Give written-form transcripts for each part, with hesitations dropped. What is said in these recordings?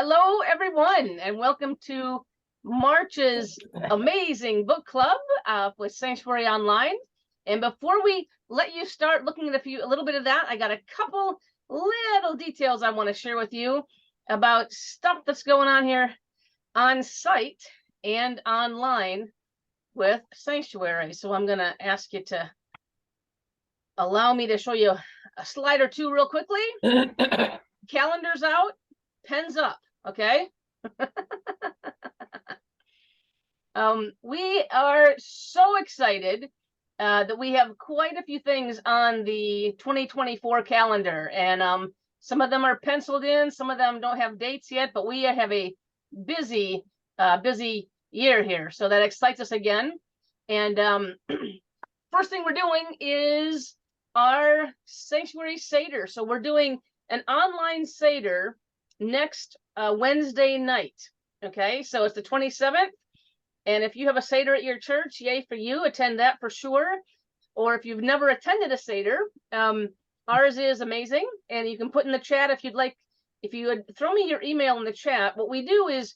Hello, everyone, and welcome to March's amazing book club with Sanctuary Online. And before we let you start looking at a little bit of that, I got a couple little details I want to share with you about stuff that's going on here on site and online with Sanctuary. So I'm going to ask you to allow me to show you a slide or two real quickly. Calendars out, pens up, okay? We are so excited that we have quite a few things on the 2024 calendar, and some of them are penciled in, some of them don't have dates yet, but we have a busy year here, so that excites us again. And first thing we're doing is our Sanctuary Seder. So we're doing an online Seder next Wednesday night. Okay, so it's the 27th. And if you have a Seder at your church, yay for you, attend that for sure. Or if you've never attended a Seder, ours is amazing. And you can put in the chat if you'd like, if you would throw me your email in the chat. What we do is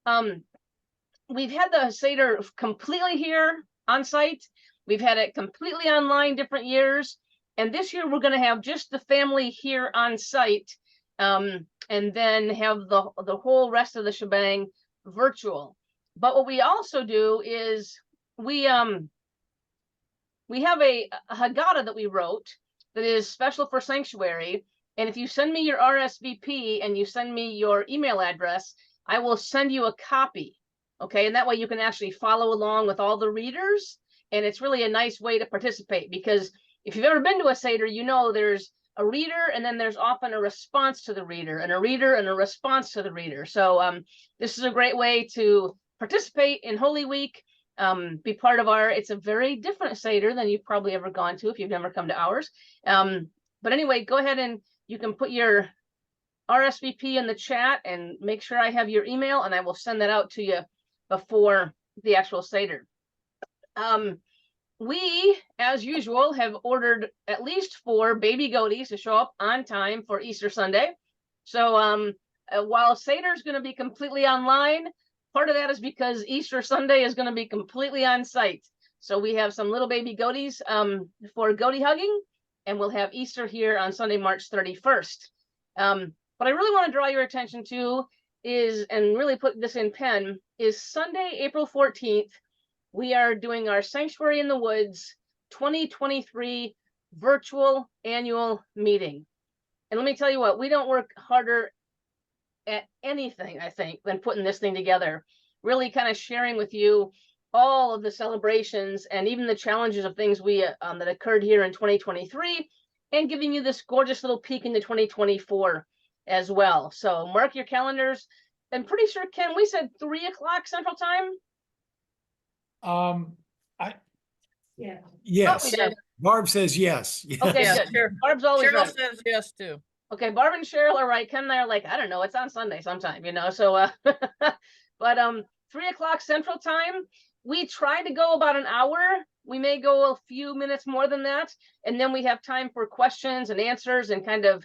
we've had the Seder completely here on site. We've had it completely online different years. And this year we're going to have just the family here on site, and then have the whole rest of the shebang virtual. But what we also do is we have a Haggadah that we wrote that is special for Sanctuary. And if you send me your RSVP and you send me your email address, I will send you a copy. Okay, and that way you can actually follow along with all the readers. And it's really a nice way to participate, because if you've ever been to a Seder, you know there's a reader and then there's often a response to the reader, and a reader and a response to the reader. So this is a great way to participate in Holy Week, be part of it's a very different Seder than you've probably ever gone to if you've never come to ours. But anyway, go ahead and you can put your RSVP in the chat and make sure I have your email, and I will send that out to you before the actual Seder. We, as usual, have ordered at least 4 baby goatees to show up on time for Easter Sunday. So while Seder is going to be completely online, part of that is because Easter Sunday is going to be completely on site. So we have some little baby goatees for goatee hugging, and we'll have Easter here on Sunday, March 31st. What I really want to draw your attention to is, and really put this in pen, is Sunday, April 14th. We are doing our Sanctuary in the Woods 2023 virtual annual meeting. And let me tell you what, we don't work harder at anything, I think, than putting this thing together, really kind of sharing with you all of the celebrations and even the challenges of things we that occurred here in 2023, and giving you this gorgeous little peek into 2024 as well. So mark your calendars. I'm pretty sure, Ken, we said 3 o'clock Central Time. Yes. Oh, Barb says yes. Okay, Yeah, good. sure. Barb's always Cheryl right. says yes too. Okay, Barb and Cheryl are right. Ken and I are like, I don't know, it's on Sunday sometime, you know. So but 3 o'clock Central Time. We try to go about an hour. We may go a few minutes more than that, and then we have time for questions and answers and kind of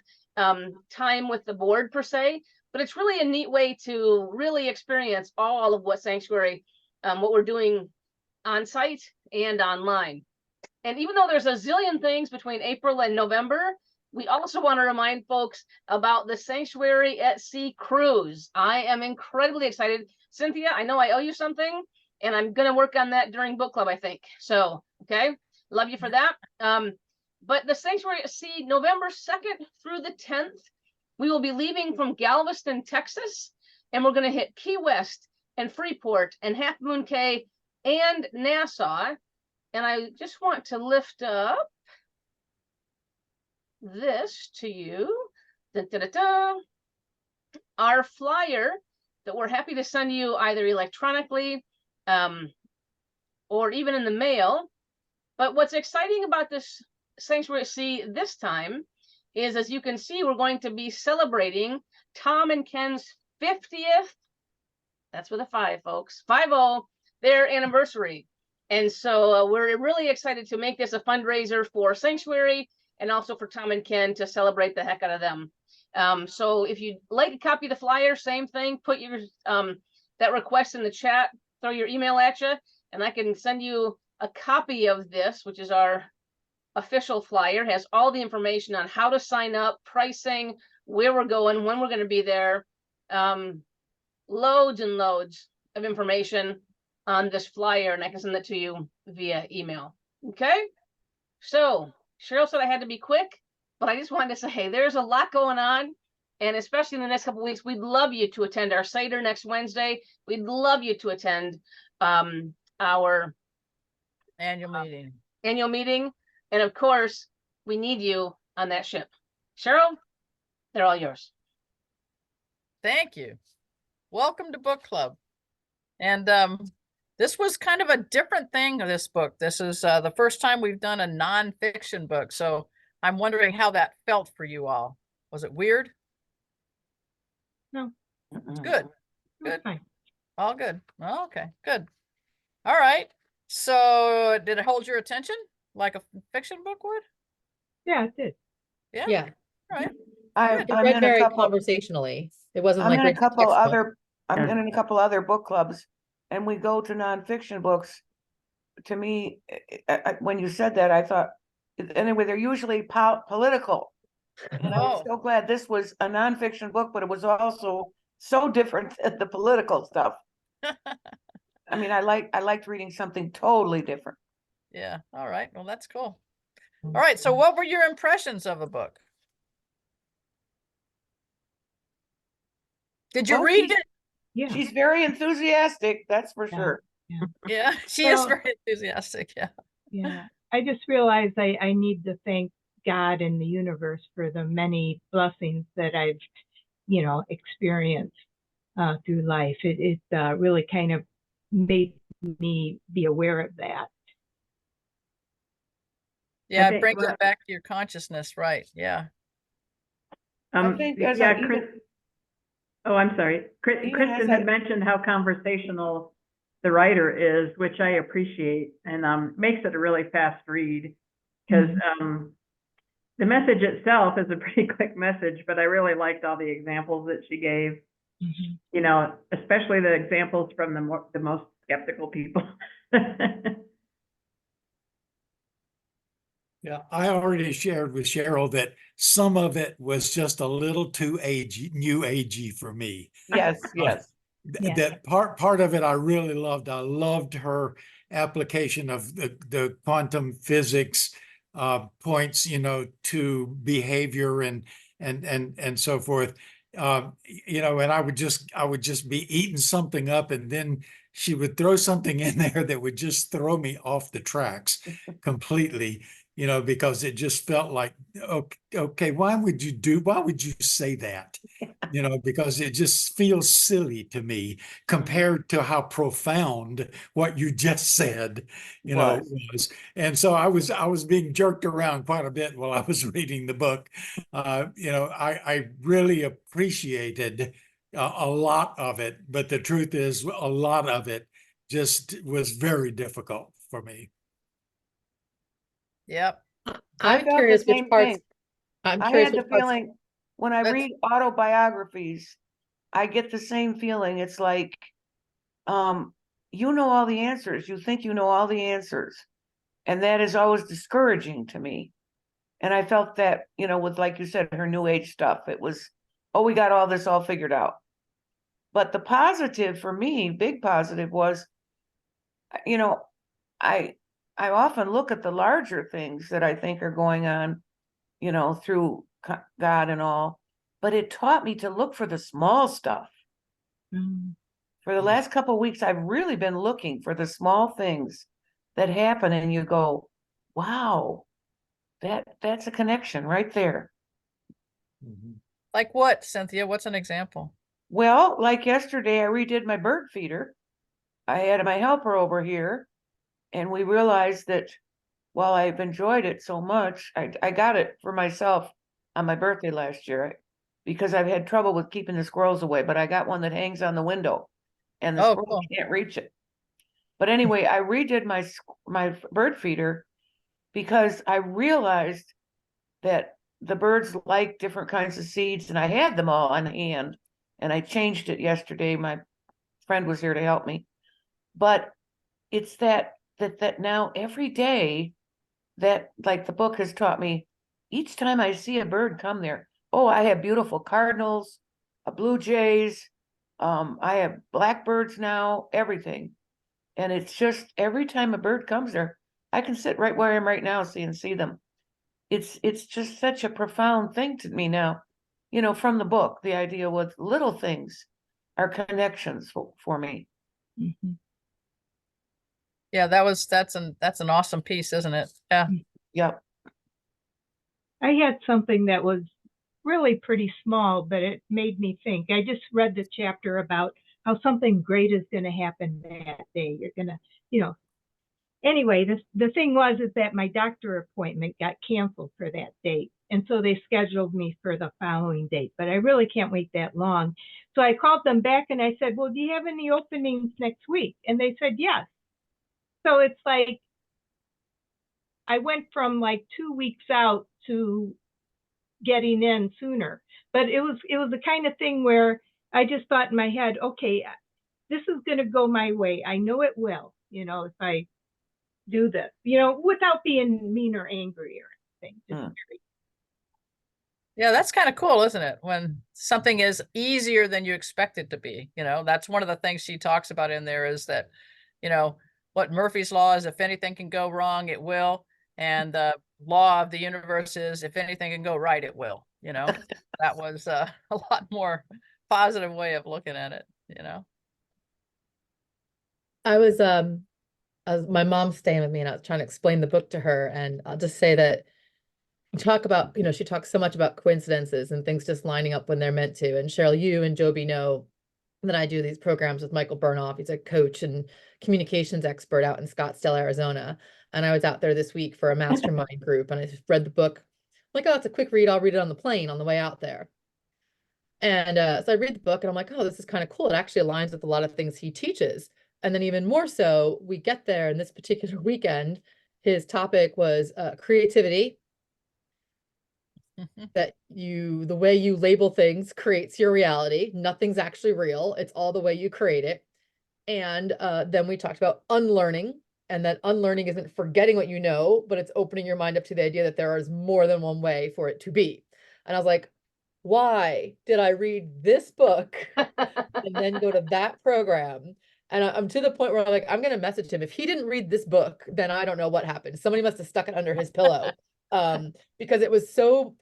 time with the board per se. But it's really a neat way to really experience all of what Sanctuary, what we're doing on site and online. And even though there's a zillion things between April and November, we also want to remind folks about the Sanctuary at Sea cruise. I am incredibly excited. Cynthia, I know I owe you something, and I'm going to work on that during book club, I think. So, okay, love you for that. But the Sanctuary at Sea, November 2nd through the 10th, we will be leaving from Galveston, Texas, and we're going to hit Key West and Freeport and Half Moon Cay and Nassau. And I just want to lift up this to you. Dun, dun, dun, dun. Our flyer that we're happy to send you either electronically or even in the mail. But what's exciting about this Sanctuary at Sea this time is, as you can see, we're going to be celebrating Tom and Ken's 50th, that's with a 5, folks, 50, their anniversary. And so we're really excited to make this a fundraiser for Sanctuary and also for Tom and Ken to celebrate the heck out of them. So if you'd like a copy of the flyer, same thing, put your that request in the chat, throw your email at you, and I can send you a copy of this, which is our official flyer. It has all the information on how to sign up, pricing, where we're going, when we're going to be there. Loads and loads of information on this flyer, and I can send that to you via email. Okay, so Cheryl said I had to be quick, but I just wanted to say, hey, there's a lot going on, and especially in the next couple of weeks, we'd love you to attend our Seder next Wednesday. We'd love you to attend our annual meeting, and of course, we need you on that ship. Cheryl, they're all yours. Thank you. Welcome to book club. And this was kind of a different thing, this book. This is the first time we've done a nonfiction book. So I'm wondering how that felt for you all. Was it weird? No. Good. Good. All good. Oh, okay, good. All right. So did it hold your attention like a fiction book would? Yeah, it did. Yeah. Yeah. All right. It read very conversationally. It wasn't like I'm in a couple other book clubs, and we go to nonfiction books. To me, when you said that, I thought, anyway, they're usually political. And I was so glad this was a nonfiction book, but it was also so different than the political stuff. I mean, I liked reading something totally different. Yeah. All right. Well, that's cool. All right. So what were your impressions of the book? Did you read it? Yeah. She's very enthusiastic, that's for sure. Yeah, she is very enthusiastic. Yeah. Yeah. I just realized I need to thank God and the universe for the many blessings that I've, experienced through life. It really kind of made me be aware of that. Yeah, it brings it back to your consciousness, right? Yeah. I think Chris. Oh, I'm sorry. Kristen had mentioned how conversational the writer is, which I appreciate, and makes it a really fast read, because the message itself is a pretty quick message, but I really liked all the examples that she gave. Especially the examples from the most skeptical people. Yeah, I already shared with Cheryl that some of it was just a little too new agey for me. Yes. That part of it I really loved. I loved her application of the quantum physics points, to behavior and so forth. And I would just be eating something up, and then she would throw something in there that would just throw me off the tracks completely. Because it just felt like, okay, why would you say that? Because it just feels silly to me compared to how profound what you just said, was. And so I was being jerked around quite a bit while I was reading the book. I really appreciated a lot of it, but the truth is a lot of it just was very difficult for me. Yep. I'm curious which parts. I had the feeling when I read autobiographies, I get the same feeling. It's like, you know all the answers. You think you know all the answers. And that is always discouraging to me. And I felt that, with, like you said, her new age stuff, it was, we got all this all figured out. But the positive for me, big positive, was, I often look at the larger things that I think are going on, through God and all, but it taught me to look for the small stuff. For the last couple of weeks, I've really been looking for the small things that happen, and you go, wow, that's a connection right there. Like what, Cynthia? What's an example? Well, like yesterday, I redid my bird feeder. I had my helper over here, and we realized that while I've enjoyed it so much, I got it for myself on my birthday last year because I've had trouble with keeping the squirrels away, but I got one that hangs on the window and the squirrels can't reach it. But anyway, I redid my bird feeder because I realized that the birds like different kinds of seeds, and I had them all on hand, and I changed it yesterday. My friend was here to help me, but it's that now every day that, like, the book has taught me, each time I see a bird come there, oh, I have beautiful cardinals, blue jays, I have blackbirds now, everything. And it's just every time a bird comes there, I can sit right where I am right now and see them. It's just such a profound thing to me now, from the book, the idea with little things are connections for me. Mhm. Yeah, that's an awesome piece, isn't it? Yeah. Yep. I had something that was really pretty small, but it made me think. I just read the chapter about how something great is going to happen that day. You're going to, anyway, the thing is that my doctor appointment got canceled for that date. And so they scheduled me for the following date, but I really can't wait that long. So I called them back and I said, well, do you have any openings next week? And they said, yes. So it's like, I went from like 2 weeks out to getting in sooner, but it was the kind of thing where I just thought in my head, okay, this is going to go my way. I know it will, if I do this, without being mean or angry or anything. Yeah, that's kind of cool, isn't it? When something is easier than you expect it to be, that's one of the things she talks about in there is that, what Murphy's law is, if anything can go wrong, it will. And the law of the universe is if anything can go right, it will, that was a lot more positive way of looking at it, I was my mom's staying with me and I was trying to explain the book to her, and I'll just say that talk about, she talks so much about coincidences and things just lining up when they're meant to. And Cheryl, you and Joby know that I do these programs with Michael Burnoff. He's a coach and communications expert out in Scottsdale, Arizona. And I was out there this week for a mastermind group and I just read the book. I'm like, oh, it's a quick read. I'll read it on the plane on the way out there. And so I read the book and I'm like, oh, this is kind of cool. It actually aligns with a lot of things he teaches. And then even more so, we get there in this particular weekend, his topic was creativity. That the way you label things creates your reality. Nothing's actually real. It's all the way you create it. And then we talked about unlearning, and that unlearning isn't forgetting what you know, but it's opening your mind up to the idea that there is more than one way for it to be. And I was like, why did I read this book and then go to that program? And I'm to the point where I'm like, I'm going to message him. If he didn't read this book, then I don't know what happened. Somebody must have stuck it under his pillow. Because it was so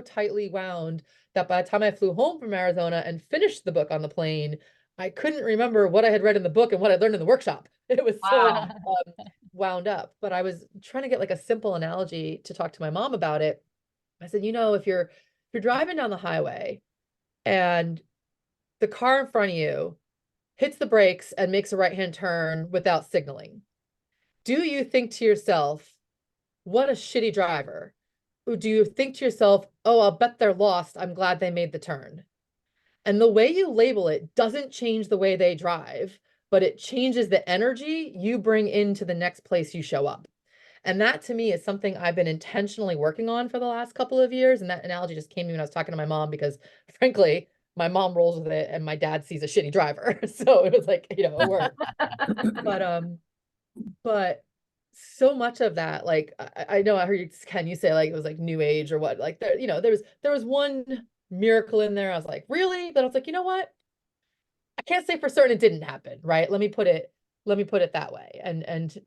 tightly wound that by the time I flew home from Arizona and finished the book on the plane, I couldn't remember what I had read in the book and what I learned in the workshop. It was so wound up. But I was trying to get like a simple analogy to talk to my mom about it. I said, if you're driving down the highway and the car in front of you hits the brakes and makes a right-hand turn without signaling, do you think to yourself, what a shitty driver? Or do you think to yourself, oh, I'll bet they're lost. I'm glad they made the turn. And the way you label it doesn't change the way they drive, but it changes the energy you bring into the next place you show up. And that to me is something I've been intentionally working on for the last couple of years. And that analogy just came to me when I was talking to my mom, because frankly, my mom rolls with it and my dad sees a shitty driver. So it was like, it worked. But so much of that, like, I know I heard Ken, you say like it was like new age or what, like there was one miracle in there. I was like, really? But I was like, you know what? I can't say for certain it didn't happen, right? Let me put it that way. And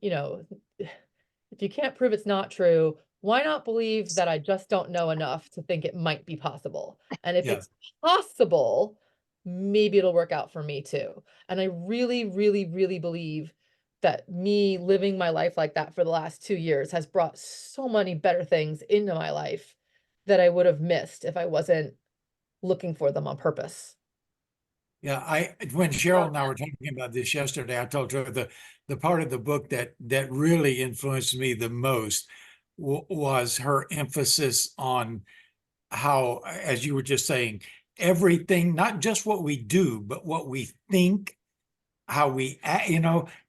if you can't prove it's not true, why not believe that I just don't know enough to think it might be possible? And if it's possible, maybe it'll work out for me too. And I really, really, really believe that me living my life like that for the last 2 years has brought so many better things into my life that I would have missed if I wasn't looking for them on purpose. Yeah, when Cheryl and I were talking about this yesterday, I told her the part of the book that really influenced me the most was her emphasis on how, as you were just saying, everything, not just what we do, but what we think, how we act,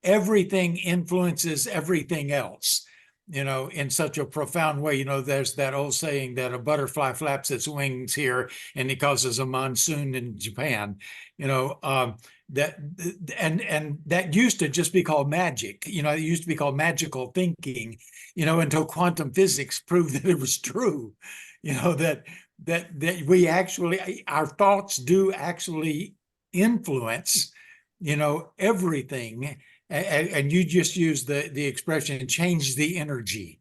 everything influences everything else. in such a profound way. There's that old saying that a butterfly flaps its wings here and it causes a monsoon in Japan, that and that used to just be called magic. It used to be called magical thinking, until quantum physics proved that it was true, that we actually, our thoughts do actually influence, everything. And you just use the expression change the energy.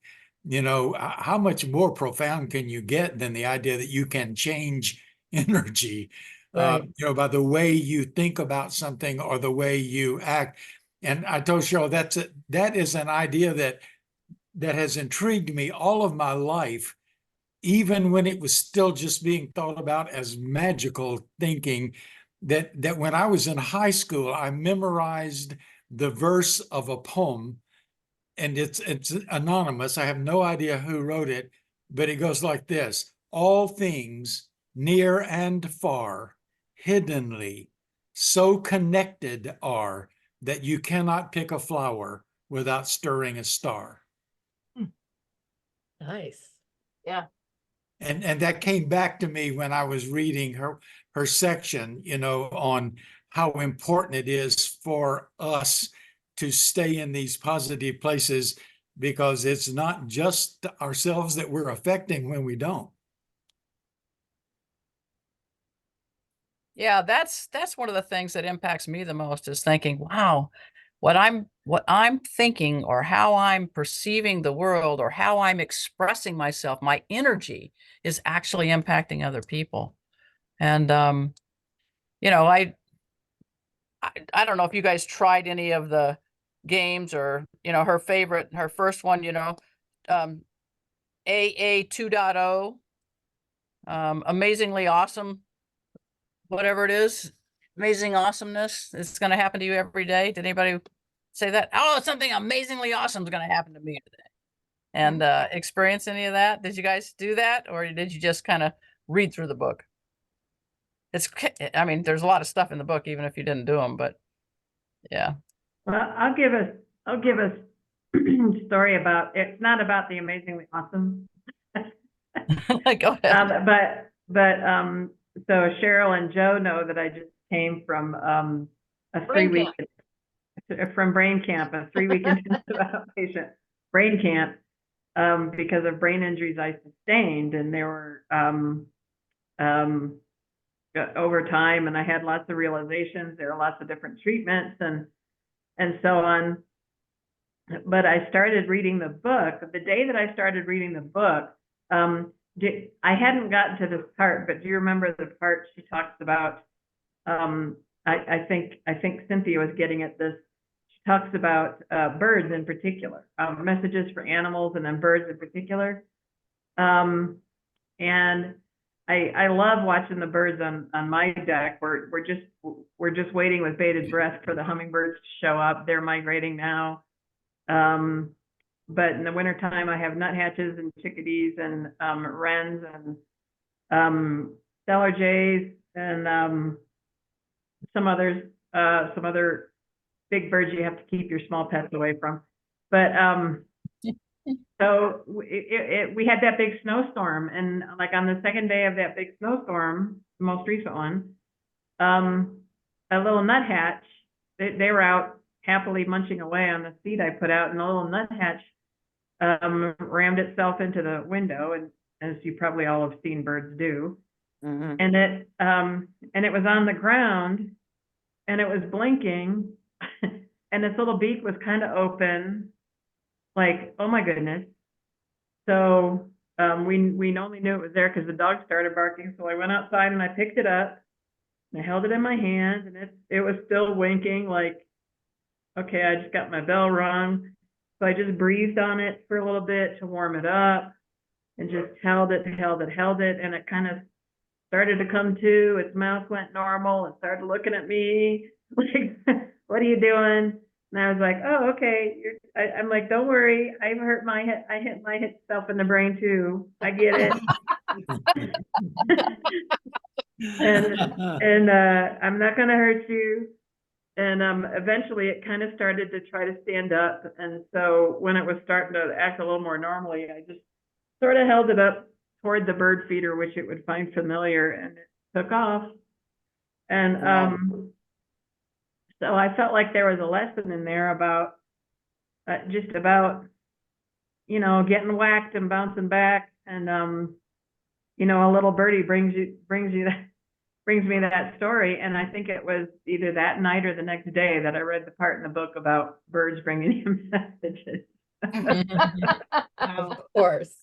How much more profound can you get than the idea that you can change energy, Right. by the way you think about something or the way you act. And I told Cheryl that is an idea that has intrigued me all of my life, even when it was still just being thought about as magical thinking. That when I was in high school, I memorized the verse of a poem, and it's anonymous. I have no idea who wrote it, but it goes like this: all things near and far, hiddenly, so connected are that you cannot pick a flower without stirring a star. Nice. Yeah. And that came back to me when I was reading her section, on how important it is for us to stay in these positive places, because it's not just ourselves that we're affecting when we don't. Yeah, that's one of the things that impacts me the most, is thinking, wow, what I'm thinking, or how I'm perceiving the world, or how I'm expressing myself, my energy is actually impacting other people. And I don't know if you guys tried any of the games, or her first one, AA 2.0, amazingly awesome, whatever it is, amazing awesomeness. It's going to happen to you every day. Did anybody say that? Oh, something amazingly awesome is going to happen to me today. And experience any of that? Did you guys do that, or did you just kind of read through the book? There's a lot of stuff in the book, even if you didn't do them, but yeah. Well, I'll give us story about, it's not about the amazingly awesome. Go ahead. So Cheryl and Joe know that I just came from a 3-week from brain camp, a 3-week intensive outpatient brain camp, because of brain injuries I sustained, and there were over time, and I had lots of realizations. There are lots of different treatments and so on. But I started reading the book. The day that I started reading the book, I hadn't gotten to this part, but do you remember the part she talks about? I think Cynthia was getting at this. She talks about birds in particular, messages for animals, and then birds in particular. And I love watching the birds on my deck. We're just waiting with bated breath for the hummingbirds to show up. They're migrating now. But in the wintertime, I have nuthatches and chickadees and wrens and stellar jays and some other big birds you have to keep your small pets away from. But so we had that big snowstorm, and like on the second day of that big snowstorm, the most recent one, a little nuthatch, they were out happily munching away on the seed I put out, and the little nuthatch rammed itself into the window, and as you probably all have seen birds do. Mm-hmm. And it was on the ground, and it was blinking, and its little beak was kind of open, like, oh my goodness. So we only knew it was there because the dog started barking. So I went outside and I picked it up and I held it in my hand, and it was still winking, like, okay, I just got my bell rung. So I just breathed on it for a little bit to warm it up, and just held it, and it kind of started to come to. Its mouth went normal and started looking at me like, what are you doing? And I was like, oh, okay. I'm like, don't worry. I hit my self in the brain too. I get it. and I'm not going to hurt you. eventually it kind of started to try to stand up. And so when it was starting to act a little more normally, I just sort of held it up toward the bird feeder, which it would find familiar, and it took off. And so I felt like there was a lesson in there about just about, you know, getting whacked and bouncing back. And you know, a little birdie brings me that story. And I think it was either that night or the next day that I read the part in the book about birds bringing him messages. Of course.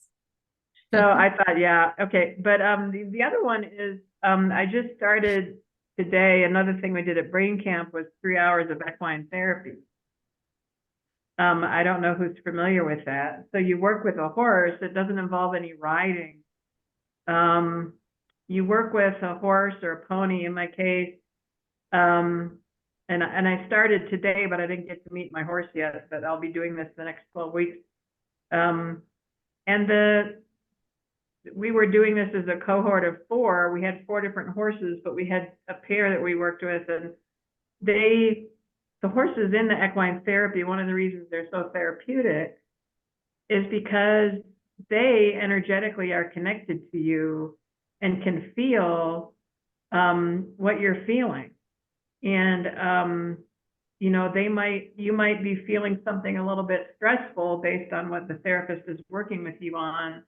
So I thought, yeah, okay. But the other one is I just started today. Another thing we did at Brain Camp was 3 hours of equine therapy. I don't know who's familiar with that. So you work with a horse. It doesn't involve any riding. You work with a horse or a pony, in my case. And I started today, but I didn't get to meet my horse yet. But I'll be doing this the next 12 weeks. We were doing this as a cohort of 4. We had 4 different horses, but we had a pair that we worked with, and the horses in the equine therapy, one of the reasons they're so therapeutic is because they energetically are connected to you and can feel what you're feeling. And you know, you might be feeling something a little bit stressful based on what the therapist is working with you on.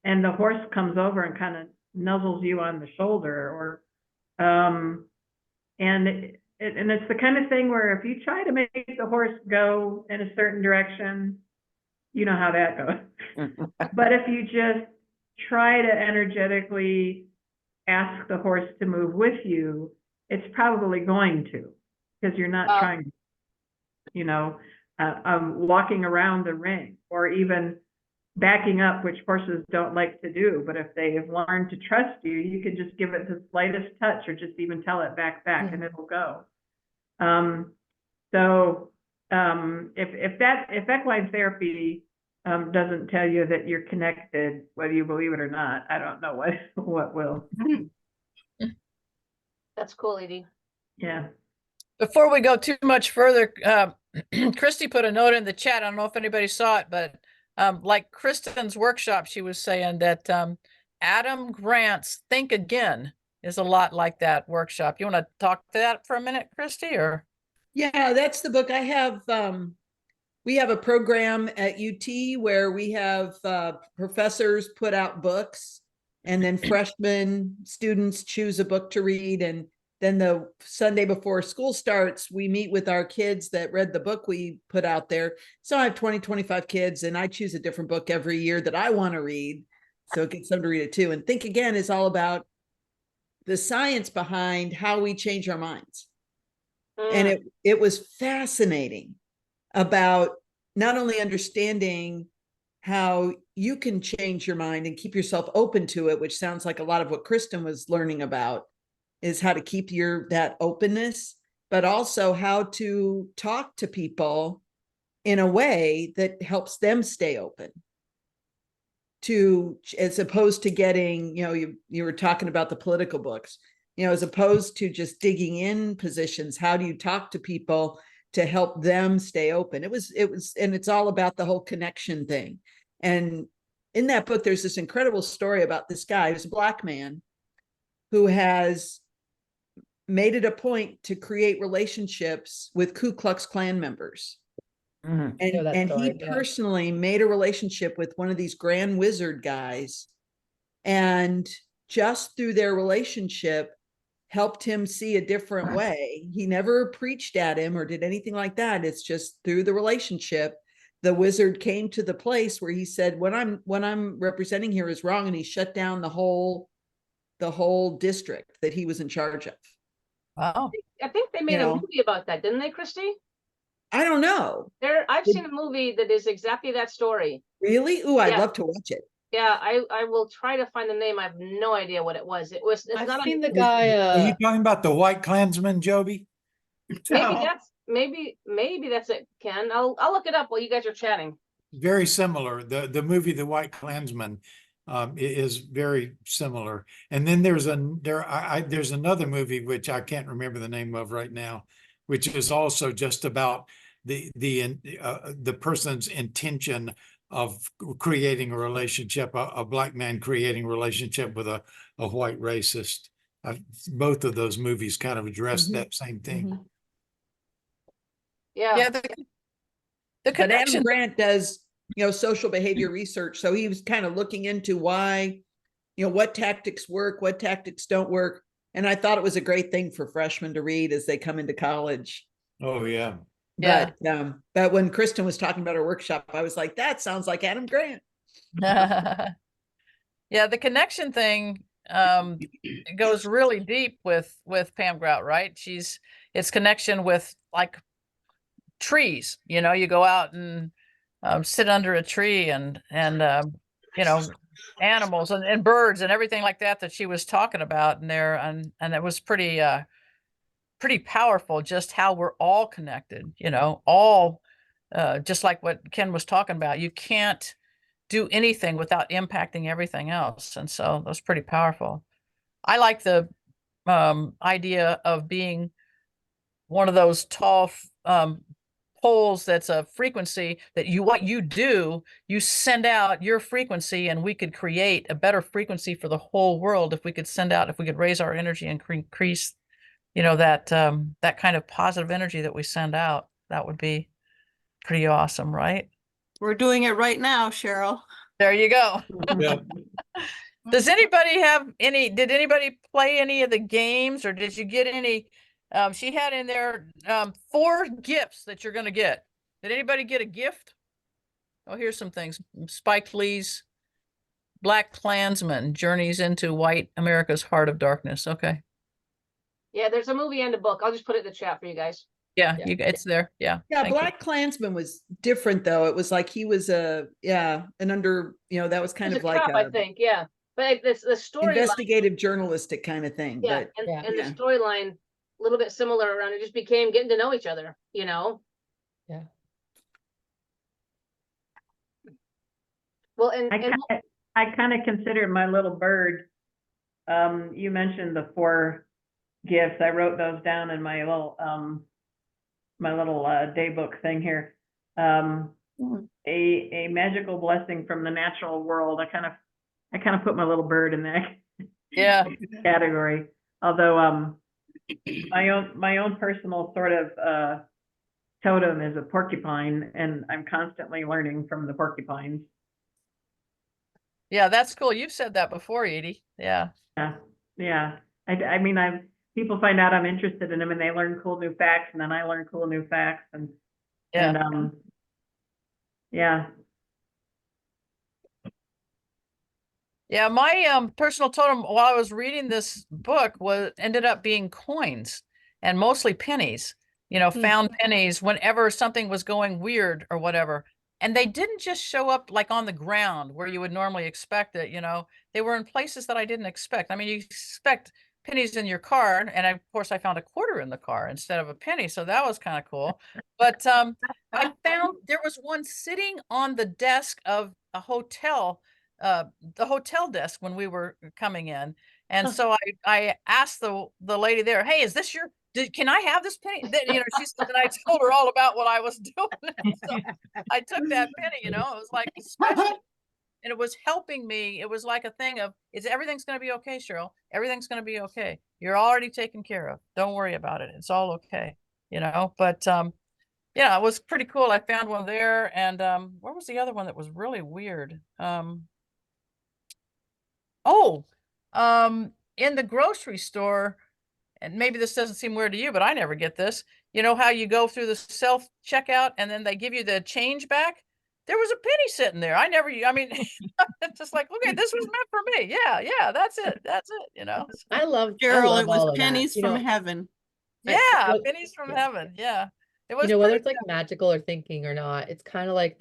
And the horse comes over and kind of nuzzles you on the shoulder, or and it's the kind of thing where if you try to make the horse go in a certain direction, you know how that goes. But if you just try to energetically ask the horse to move with you, it's probably going to, because you're not trying, you know, walking around the ring or even backing up, which horses don't like to do. But if they have learned to trust you, you can just give it the slightest touch or just even tell it back, and it'll go. If equine therapy doesn't tell you that you're connected, whether you believe it or not, I don't know what will. That's cool, Edie. Yeah. Before we go too much further, Christy put a note in the chat. I don't know if anybody saw it, but like Kristen's workshop, she was saying that Adam Grant's Think Again is a lot like that workshop. You want to talk to that for a minute, Christy? Or yeah, that's the book. I have we have a program at UT where we have professors put out books, and then freshman students choose a book to read, and then the Sunday before school starts, we meet with our kids that read the book we put out there. So I have 25 kids, and I choose a different book every year that I want to read. So it gets them to read it too. And Think Again is all about the science behind how we change our minds. And it was fascinating about not only understanding how you can change your mind and keep yourself open to it, which sounds like a lot of what Kristen was learning about, is how to keep that openness, but also how to talk to people in a way that helps them stay open. As opposed to getting, you know, you were talking about the political books, you know, as opposed to just digging in positions, how do you talk to people to help them stay open? It was, and it's all about the whole connection thing. And in that book, there's this incredible story about this guy who's a Black man who has made it a point to create relationships with Ku Klux Klan members. And he personally made a relationship with one of these Grand Wizard guys, and just through their relationship helped him see a different way. He never preached at him or did anything like that. It's just through the relationship, the wizard came to the place where he said, what I'm representing here is wrong. And he shut down the whole district that he was in charge of. wow. I think they made a movie about that, didn't they, Christy? I don't know. I've seen a movie that is exactly that story. Really? Ooh, I'd love to watch it. Yeah, I will try to find the name. I have no idea what it was. It's I've not seen the guy. Are you talking about the White Klansman, Joby? Maybe that's it, Ken. I'll look it up while you guys are chatting. Very similar. The movie The White Klansman is very similar. And then there's another movie which I can't remember the name of right now, which is also just about the person's intention of creating a relationship, a black man creating a relationship with a white racist. Both of those movies kind of address that same thing. Yeah. Yeah, the But Adam connection. Grant does, social behavior research. So he was kind of looking into why, what tactics work, what tactics don't work. And I thought it was a great thing for freshmen to read as they come into college. Oh, yeah. But when Kristen was talking about her workshop, I was like, that sounds like Adam Grant. Yeah, the connection thing goes really deep with Pam Grout, right? It's connection with like trees. You go out and sit under a tree and animals and birds and everything like that she was talking about in there, and it was pretty powerful just how we're all connected, all just like what Ken was talking about. You can't do anything without impacting everything else, and so that was pretty powerful. I like the idea of being one of those tall poles that's a frequency that what you do, you send out your frequency, and we could create a better frequency for the whole world if we could raise our energy and increase that kind of positive energy that we send out. That would be pretty awesome, right? We're doing it right now, Cheryl. There you go. Yep. Did anybody play any of the games, or did you get any? She had in there 4 gifts that you're going to get. Did anybody get a gift? Oh, here's some things. Spike Lee's Black Klansman, Journeys into White America's Heart of Darkness. Okay. Yeah, there's a movie and a book. I'll just put it in the chat for you guys. Yeah, it's there. Yeah. Yeah, Black Klansman was different though. It was like he was that was kind of like cop, I think, yeah. But the story investigative journalistic kind of thing. Yeah, but and the storyline a little bit similar around. It just became getting to know each other, Yeah. Well, and I kind of consider my little bird. You mentioned the 4 gifts. I wrote those down in my little day book thing here. A magical blessing from the natural world. I kind of put my little bird in that category. Although my own personal sort of totem is a porcupine, and I'm constantly learning from the porcupines. Yeah, that's cool. You've said that before, Edie. Yeah. Yeah. I mean, people find out I'm interested in them, and they learn cool new facts, and then I learn cool new facts, and yeah. Yeah, my personal totem while I was reading this book ended up being coins, and mostly pennies. Found pennies whenever something was going weird or whatever. And they didn't just show up like on the ground where you would normally expect it. They were in places that I didn't expect. I mean, you expect pennies in your car, and of course I found a quarter in the car instead of a penny, so that was kind of cool. But I found there was one sitting on the desk of a hotel, the hotel desk when we were coming in, and so I asked the lady there, hey, is this can I have this penny? She said, and I told her all about what I was doing. So I took that penny, it was like special. And it was helping me. It was like a thing of, everything's going to be okay, Cheryl. Everything's going to be okay. You're already taken care of. Don't worry about it. It's all okay. But yeah, it was pretty cool. I found one there. And where was the other one that was really weird? In the grocery store, and maybe this doesn't seem weird to you, but I never get this. You know how you go through the self checkout and then they give you the change back? There was a penny sitting there. It's just like, okay, this was meant for me. Yeah, that's it. So, I love Cheryl, it was pennies from heaven. Yeah, pennies from heaven. Yeah. It was whether it's like magical or thinking or not, it's kind of like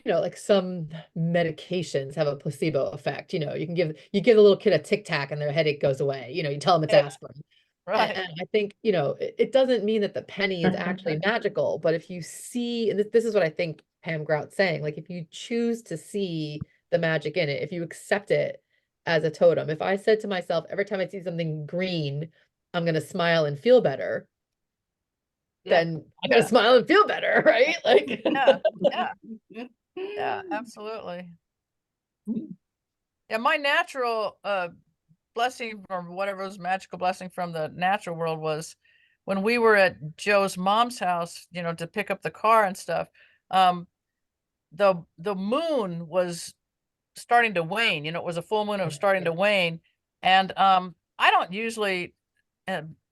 like some medications have a placebo effect. You give a little kid a Tic Tac and their headache goes away. You tell them it's aspirin. Right. And I think, it doesn't mean that the penny is actually magical, but if you see, and this is what I think Pam Grout's saying, like if you choose to see the magic in it, if you accept it as a totem, if I said to myself, every time I see something green, I'm going to smile and feel better, then I gotta smile and feel better, right? Like, yeah, absolutely. Yeah, my natural blessing from whatever was magical blessing from the natural world was when we were at Joe's mom's house, you know, to pick up the car and stuff. The moon was starting to wane. You know, it was a full moon. It was starting to wane, and I don't usually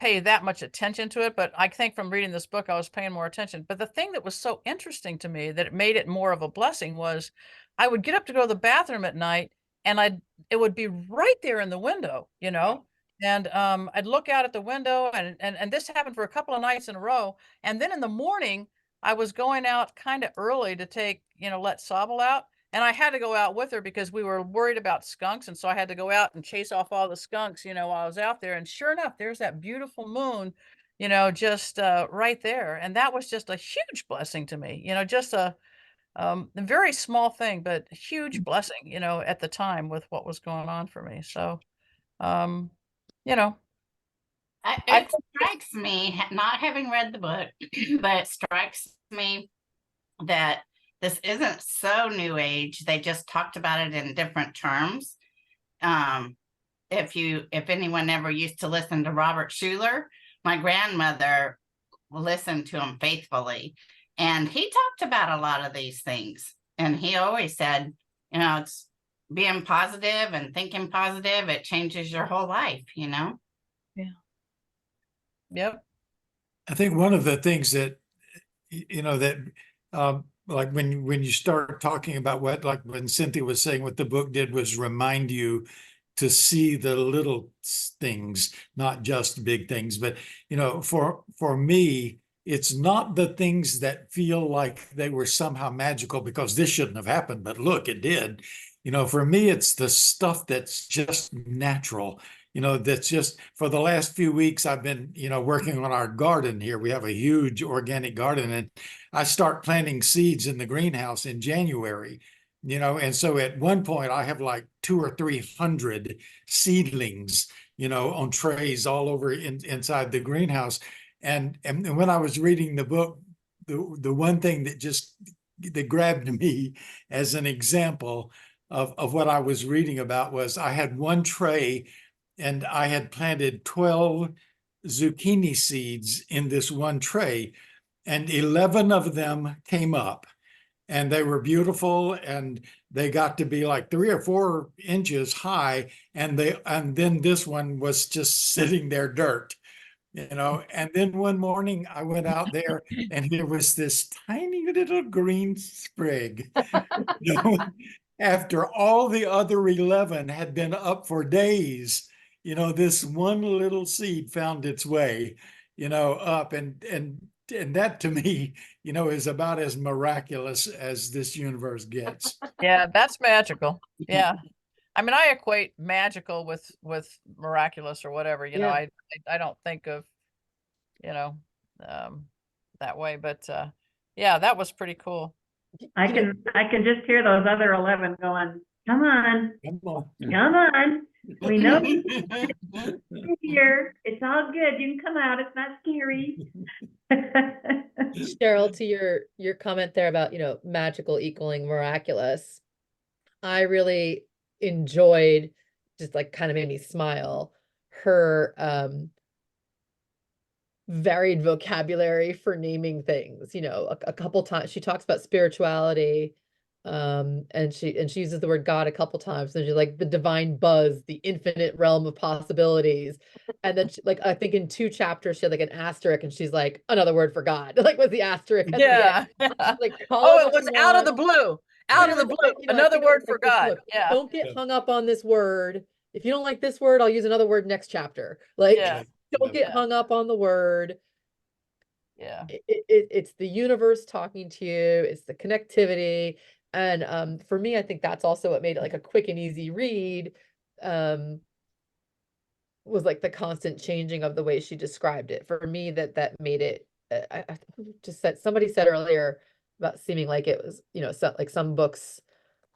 pay that much attention to it, but I think from reading this book, I was paying more attention. But the thing that was so interesting to me that it made it more of a blessing was I would get up to go to the bathroom at night, and it would be right there in the window, you know. And I'd look out at the window, and this happened for a couple of nights in a row. And then in the morning, I was going out kind of early to take, you know, let Sobble out. And I had to go out with her because we were worried about skunks. And so I had to go out and chase off all the skunks, you know, while I was out there. And sure enough, there's that beautiful moon, you know, just right there. And that was just a huge blessing to me, you know, just a very small thing, but a huge blessing, you know, at the time with what was going on for me. So, you know, it strikes me, not having read the book, but it strikes me that this isn't so new age. They just talked about it in different terms. If anyone ever used to listen to Robert Schuller, my grandmother listened to him faithfully, and he talked about a lot of these things. And he always said, you know, it's being positive and thinking positive. It changes your whole life, you know? Yeah. Yep. I think one of the things that, you know, that, like when you start talking about what, like when Cynthia was saying, what the book did was remind you to see the little things, not just big things. But, you know, for me, it's not the things that feel like they were somehow magical because this shouldn't have happened, but look, it did. You know, for me, it's the stuff that's just natural. You know, that's just for the last few weeks, I've been, you know, working on our garden here. We have a huge organic garden, and I start planting seeds in the greenhouse in January, you know, and so at one point I have like 200 or 300 seedlings, you know, on trays all over inside the greenhouse. And when I was reading the book, the one thing that grabbed me as an example of what I was reading about was I had one tray and I had planted 12 zucchini seeds in this one tray, and 11 of them came up, and they were beautiful, and they got to be like 3 or 4 inches high, and then this one was just sitting there dirt, you know. And then one morning I went out there and there was this tiny little green sprig, you know, after all the other 11 had been up for days. You know, this one little seed found its way, you know, up, and that to me, you know, is about as miraculous as this universe gets. Yeah, that's magical. Yeah. I mean, I equate magical with miraculous or whatever, you know. I don't think of, you know, that way, but yeah, that was pretty cool. I can just hear those other 11 going, come on, come on. We know here. It's all good. You can come out. It's not scary. Cheryl, to your comment there about, you know, magical equaling miraculous, I really enjoyed, just like kind of made me smile, her varied vocabulary for naming things. You know, a couple times she talks about spirituality, and she uses the word God a couple times, and she's like the divine buzz, the infinite realm of possibilities. And then she, like, I think in 2 chapters she had like an asterisk, and she's like, another word for God, like with the asterisk at Yeah. the end. Like, oh, it was out of the blue. Out of the blue. You know, another word for like, God. Look, Yeah. don't get hung up on this word. If you don't like this word, I'll use another word next chapter. Like, don't get hung up on the word. Yeah. It's the universe talking to you. It's the connectivity. And for me, I think that's also what made it like a quick and easy read. Was like the constant changing of the way she described it. For me, that made it. I just said, somebody said earlier about seeming like it was, you know, so, like some books,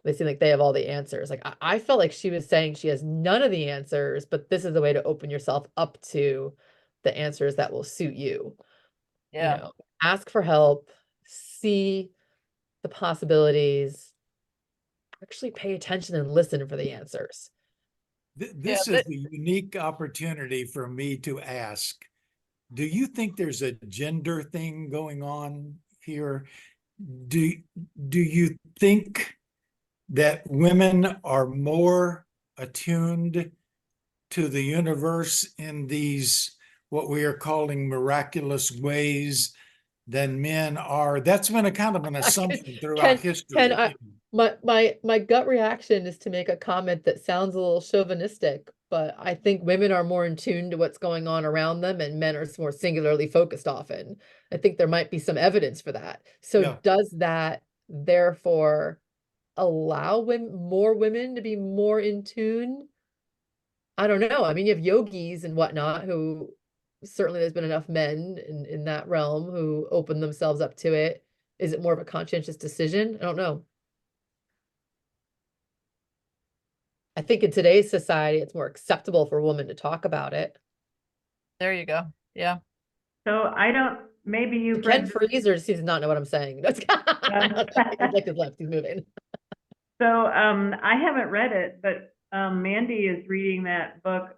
they seem like they have all the answers. Like I felt like she was saying she has none of the answers, but this is the way to open yourself up to the answers that will suit you. Yeah. Ask for help, see the possibilities, actually pay attention and listen for the answers. This is a unique opportunity for me to ask, do you think there's a gender thing going on here? Do you think that women are more attuned to the universe in these, what we are calling miraculous ways, than men are? That's been a kind of an assumption throughout history. My gut reaction is to make a comment that sounds a little chauvinistic, but I think women are more in tune to what's going on around them, and men are more singularly focused often. I think there might be some evidence for that. So does that therefore allow more women to be more in tune? I don't know. I mean, you have yogis and whatnot who certainly there's been enough men in that realm who open themselves up to it. Is it more of a conscientious decision? I don't know. I think in today's society, it's more acceptable for a woman to talk about it. There you go. Yeah. So maybe you've Ken Freezer seems to not know what I'm saying. That's like his left, he's moving. So I haven't read it, but Mandy is reading that book,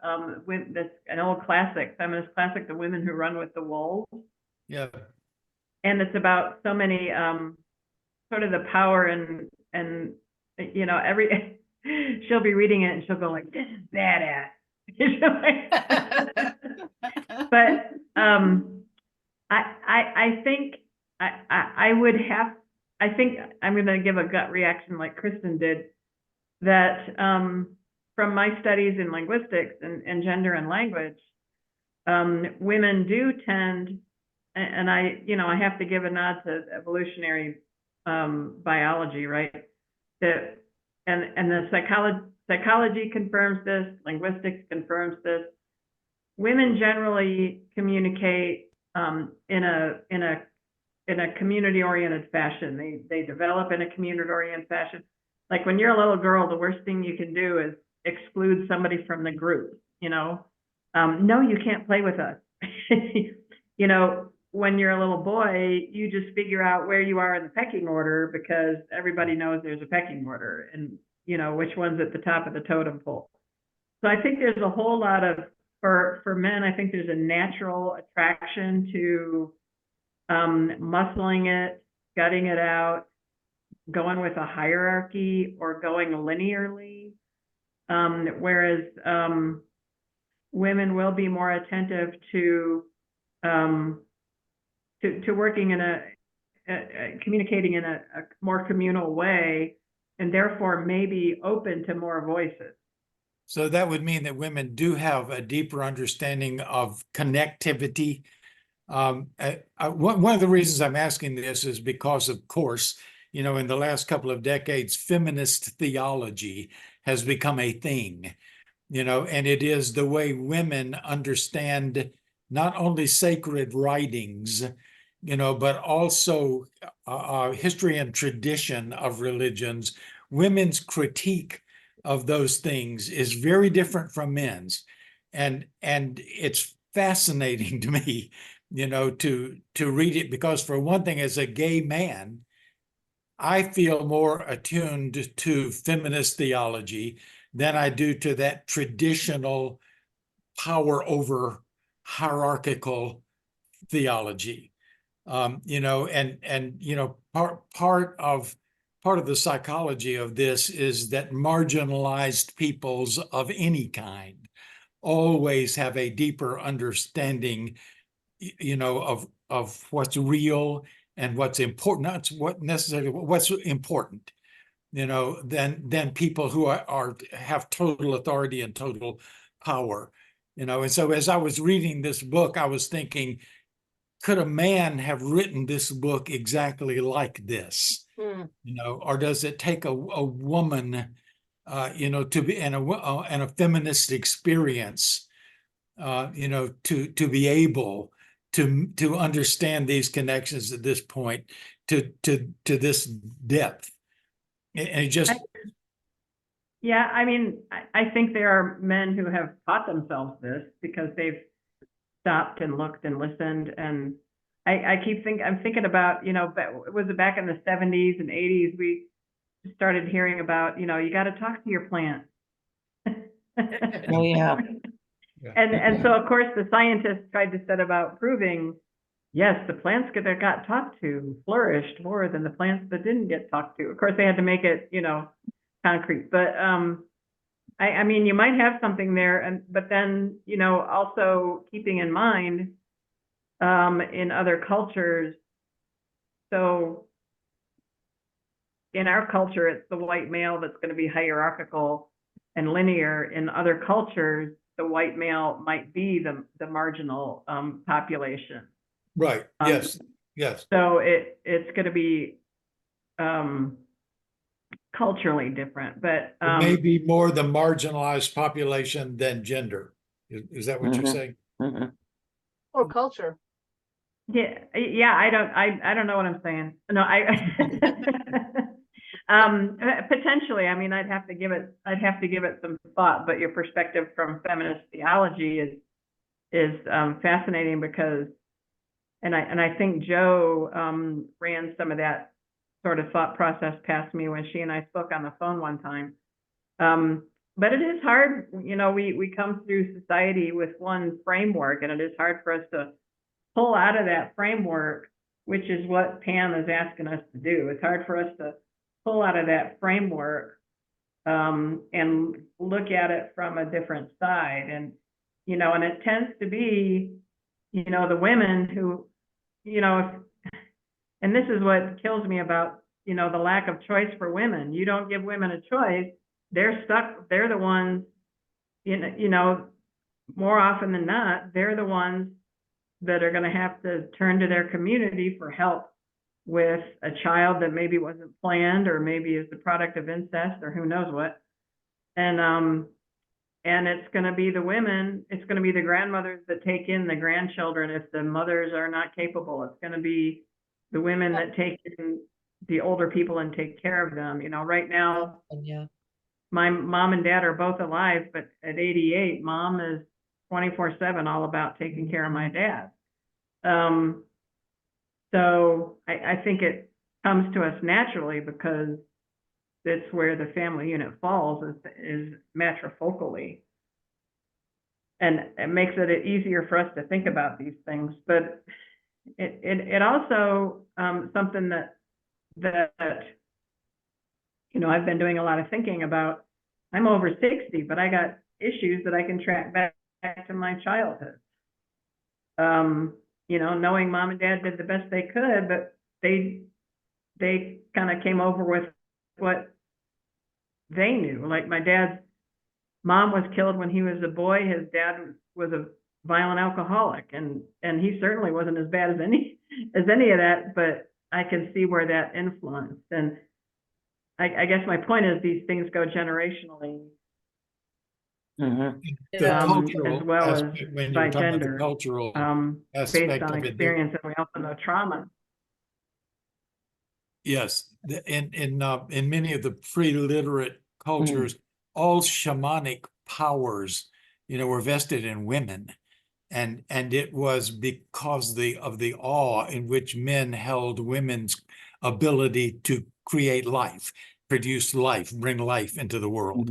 with this an old classic, feminist classic, The Women Who Run with the Wolves. Yeah. And it's about so many sort of the power and every she'll be reading it and she'll go like, this is badass. But I think I think I'm going to give a gut reaction like Kristen did, that from my studies in linguistics and gender and language, women do tend, and I have to give a nod to evolutionary biology, right? That and the psychology confirms this, linguistics confirms this. Women generally communicate in a community-oriented fashion. They develop in a community-oriented fashion. Like when you're a little girl, the worst thing you can do is exclude somebody from the group. No, you can't play with us. When you're a little boy, you just figure out where you are in the pecking order because everybody knows there's a pecking order and which one's at the top of the totem pole. So I think there's a whole lot of, for men, I think there's a natural attraction to muscling it, gutting it out, going with a hierarchy or going linearly, whereas women will be more attentive to working in communicating in a more communal way, and therefore maybe open to more voices. So that would mean that women do have a deeper understanding of connectivity. One of the reasons I'm asking this is because, of course, in the last couple of decades, feminist theology has become a thing, and it is the way women understand not only sacred writings, but also history and tradition of religions. Women's critique of those things is very different from men's. And it's fascinating to me, to read it, because for one thing, as a gay man, I feel more attuned to feminist theology than I do to that traditional power over hierarchical theology. Part of the psychology of this is that marginalized peoples of any kind always have a deeper understanding, of what's real and what's important, not what necessarily what's important, than people who have total authority and total power, And so as I was reading this book, I was thinking, could a man have written this book exactly like this? Or does it take a woman, to be in a feminist experience, to be able to understand these connections at this point, to this depth, and it just. Yeah, I mean, I think there are men who have taught themselves this because they've stopped and looked and listened, and I'm thinking about, was it back in the 70s and 80s, we started hearing about, you got to talk to your plant. Oh, yeah. And so of course the scientists tried to set about proving, yes, the plants that got talked to flourished more than the plants that didn't get talked to. Of course they had to make it, concrete, but I mean, you might have something there, but then, also keeping in mind, in other cultures, so in our culture, it's the white male that's going to be hierarchical and linear. In other cultures, the white male might be the marginal population. Right. Yes. Yes. So it's going to be culturally different, but it may be more the marginalized population than gender. Is that what you're saying? Or culture. Yeah, I don't know what I'm saying. No, potentially. I mean, I'd have to give it some thought, but your perspective from feminist theology is fascinating because, and I think Jo ran some of that sort of thought process past me when she and I spoke on the phone one time. But it is hard, we come through society with one framework, and it is hard for us to pull out of that framework, which is what Pam is asking us to do. It's hard for us to pull out of that framework and look at it from a different side. And, and it tends to be, the women who, and this is what kills me about, the lack of choice for women. You don't give women a choice, they're stuck, they're the ones, more often than not, they're the ones that are going to have to turn to their community for help with a child that maybe wasn't planned or maybe is the product of incest or who knows what. And it's going to be the women, it's going to be the grandmothers that take in the grandchildren if the mothers are not capable. It's going to be the women that take in the older people and take care of them. Right now, my mom and dad are both alive, but at 88, mom is 24/7 all about taking care of my dad. So I think it comes to us naturally because it's where the family unit falls is matrifocally. And it makes it easier for us to think about these things. But it also something that I've been doing a lot of thinking about. I'm over 60, but I got issues that I can track back to my childhood. Knowing mom and dad did the best they could, but they kind of came over with what they knew. Like my dad's mom was killed when he was a boy. His dad was a violent alcoholic, and he certainly wasn't as bad as any of that, but I can see where that influenced. And I guess my point is these things go generationally. The cultural as well as aspect, when by you're talking about gender, the cultural based aspect on of it. experience, and we also know trauma. Yes, in many of the pre-literate cultures, all shamanic powers, were vested in women, and it was because of the awe in which men held women's ability to create life, produce life, bring life into the world.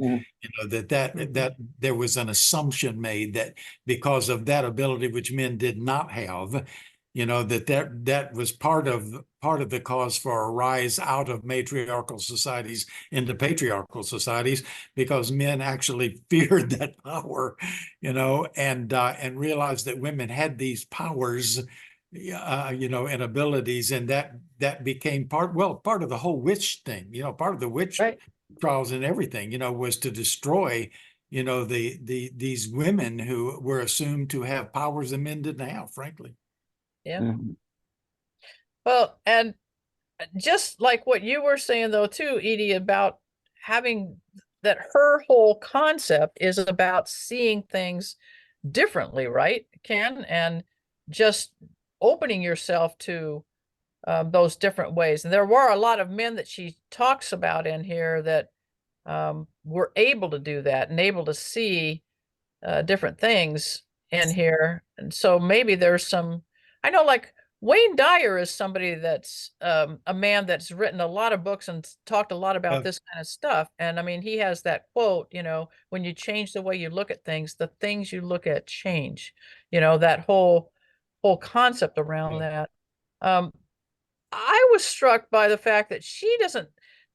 That there was an assumption made that because of that ability which men did not have, that was part of the cause for a rise out of matriarchal societies into patriarchal societies, because men actually feared that power, and realized that women had these powers, and abilities, and that became part of the whole witch thing, part of the witch trials and everything, was to destroy, these women who were assumed to have powers that men didn't have, frankly. Yeah. Well, and just like what you were saying though too, Edie, about having that her whole concept is about seeing things differently, right, Ken? And just opening yourself to those different ways. And there were a lot of men that she talks about in here that were able to do that and able to see different things in here. And so maybe there's some, I know, like Wayne Dyer is somebody that's a man that's written a lot of books and talked a lot about this kind of stuff. And I mean, he has that quote, you know, when you change the way you look at things, the things you look at change, you know, that whole concept around that. I was struck by the fact that she's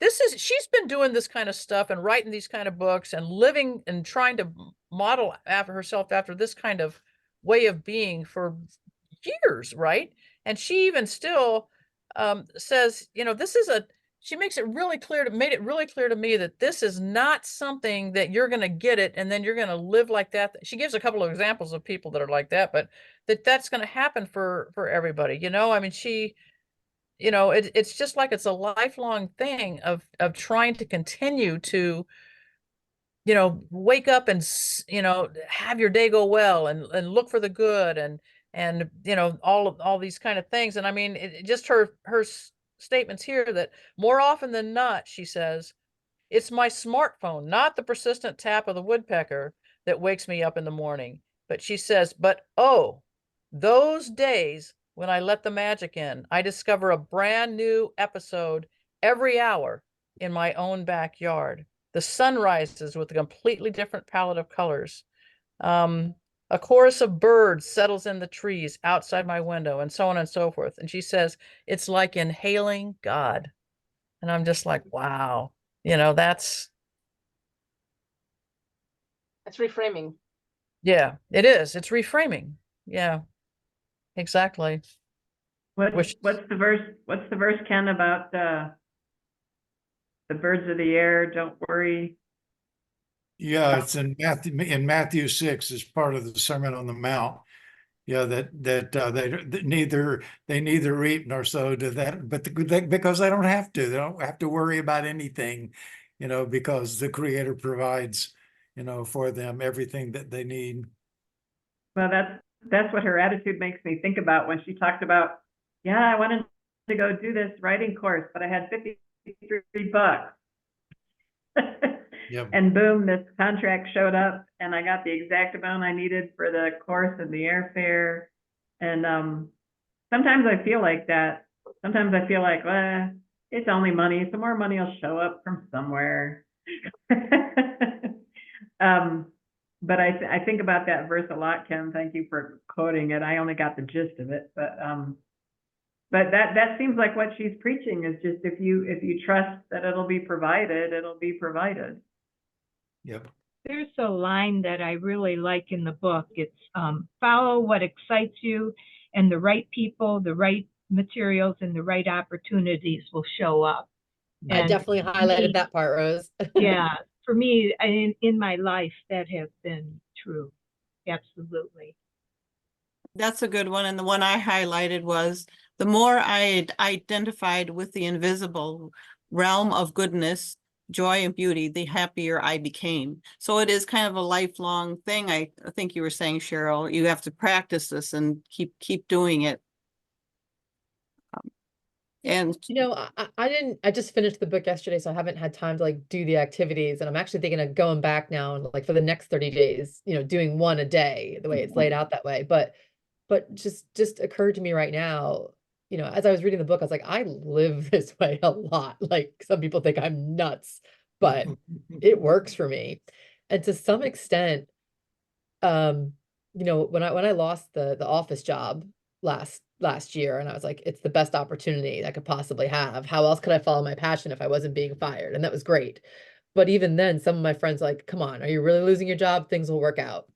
been doing this kind of stuff and writing these kind of books and living and trying to model after herself after this kind of way of being for years, right? And she even still says, you know, she makes it really clear made it really clear to me that this is not something that you're going to get it and then you're going to live like that. She gives a couple of examples of people that are like that, but that's going to happen for everybody. You know, I mean, you know, it's just like it's a lifelong thing of trying to continue to, you know, wake up and, you know, have your day go well and look for the good and, you know, all these kind of things. And I mean, just her statements here that more often than not, she says, it's my smartphone, not the persistent tap of the woodpecker that wakes me up in the morning. But she says, but oh, those days when I let the magic in, I discover a brand new episode every hour in my own backyard. The sun rises with a completely different palette of colors. A chorus of birds settles in the trees outside my window, and so on and so forth. And she says, it's like inhaling God. And I'm just like, wow, you know, that's reframing. Yeah, it is. It's reframing. Yeah, exactly. What's the verse, Ken, about the birds of the air? Don't worry. Yeah, it's in Matthew 6 as part of the Sermon on the Mount. Yeah, they neither eat nor sow to that, but because they don't have to. They don't have to worry about anything, you know, because the Creator provides, you know, for them everything that they need. Well, that's what her attitude makes me think about when she talked about, yeah, I wanted to go do this writing course, but I had $53. Yep. And boom, this contract showed up and I got the exact amount I needed for the course and the airfare. And sometimes I feel like that. Sometimes I feel like, well, it's only money. Some more money will show up from somewhere. But I think about that verse a lot, Ken. Thank you for quoting it. I only got the gist of it, but that seems like what she's preaching is just if you trust that it'll be provided, it'll be provided. Yep. There's a line that I really like in the book. It's follow what excites you, and the right people, the right materials, and the right opportunities will show up. I definitely highlighted that part, Rose. Yeah, for me, in my life, that has been true. Absolutely. That's a good one. And the one I highlighted was the more I identified with the invisible realm of goodness, joy, and beauty, the happier I became. So it is kind of a lifelong thing. I think you were saying, Cheryl, you have to practice this and keep doing it. And you know, I just finished the book yesterday, so I haven't had time to like do the activities. And I'm actually thinking of going back now and like for the next 30 days, you know, doing one a day, the way it's laid out that way. But just occurred to me right now, you know, as I was reading the book, I was like, I live this way a lot. Like some people think I'm nuts, but it works for me. And to some extent, you know, when I lost the office job last year, and I was like, it's the best opportunity I could possibly have. How else could I follow my passion if I wasn't being fired? And that was great. But even then, some of my friends like, come on, are you really losing your job? Things will work out.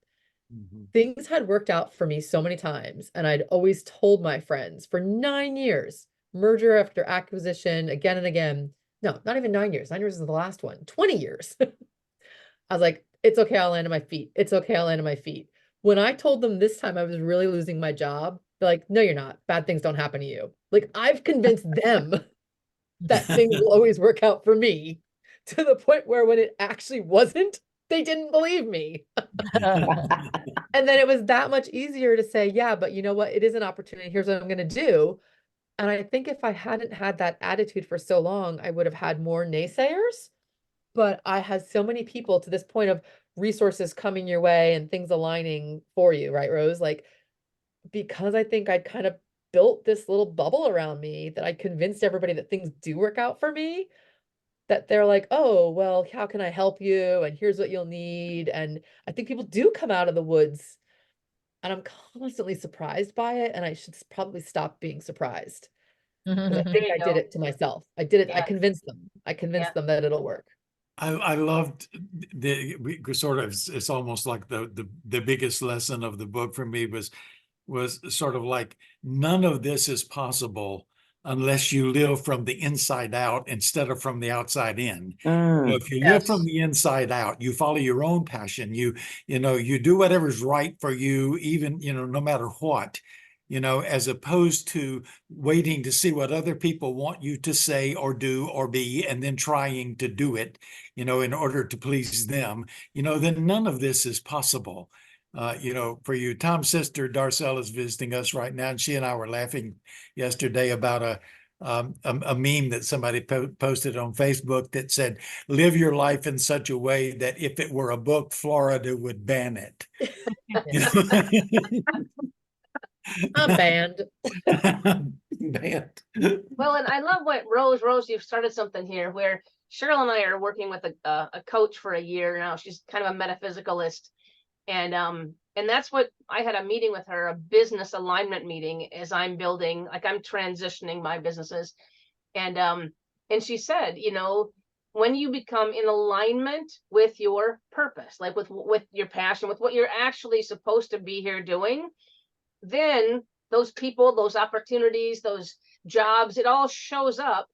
Things had worked out for me so many times. And I'd always told my friends for 9 years, merger after acquisition, again and again. No, not even 9 years. 9 years is the last one. 20 years. I was like, it's okay, I'll land on my feet. It's okay, I'll land on my feet. When I told them this time I was really losing my job, they're like, no, you're not. Bad things don't happen to you. Like I've convinced them that things will always work out for me, to the point where when it actually wasn't, they didn't believe me. And then it was that much easier to say, yeah, but you know what? It is an opportunity. Here's what I'm going to do. And I think if I hadn't had that attitude for so long, I would have had more naysayers. But I had so many people to this point of resources coming your way and things aligning for you, right, Rose? Like, because I think I'd kind of built this little bubble around me that I convinced everybody that things do work out for me, that they're like, oh, well, how can I help you? And here's what you'll need. And I think people do come out of the woods, and I'm constantly surprised by it. And I should probably stop being surprised, because I There think you I did go. it to myself. I did it. I Yeah. convinced them. I convinced them that it'll work. I loved we sort of, it's almost like the biggest lesson of the book for me was sort of like, none of this is possible unless you live from the inside out instead of from the outside in. If you live from the inside out, you follow your own passion, you do whatever's right for you, even, no matter what, as opposed to waiting to see what other people want you to say or do or be, and then trying to do it, in order to please them, then none of this is possible. For you. Tom's sister, Darcel, is visiting us right now, and she and I were laughing yesterday about a meme that somebody posted on Facebook that said, live your life in such a way that if it were a book, Florida would ban it. I'm banned. Banned. Well, and I love what Rose, you've started something here where Cheryl and I are working with a coach for a year now. She's kind of a metaphysicalist. And that's what I had a meeting with her, a business alignment meeting, as I'm building, like I'm transitioning my businesses. And she said, when you become in alignment with your purpose, like with your passion, with what you're actually supposed to be here doing, then those people, those opportunities, those jobs, it all shows up.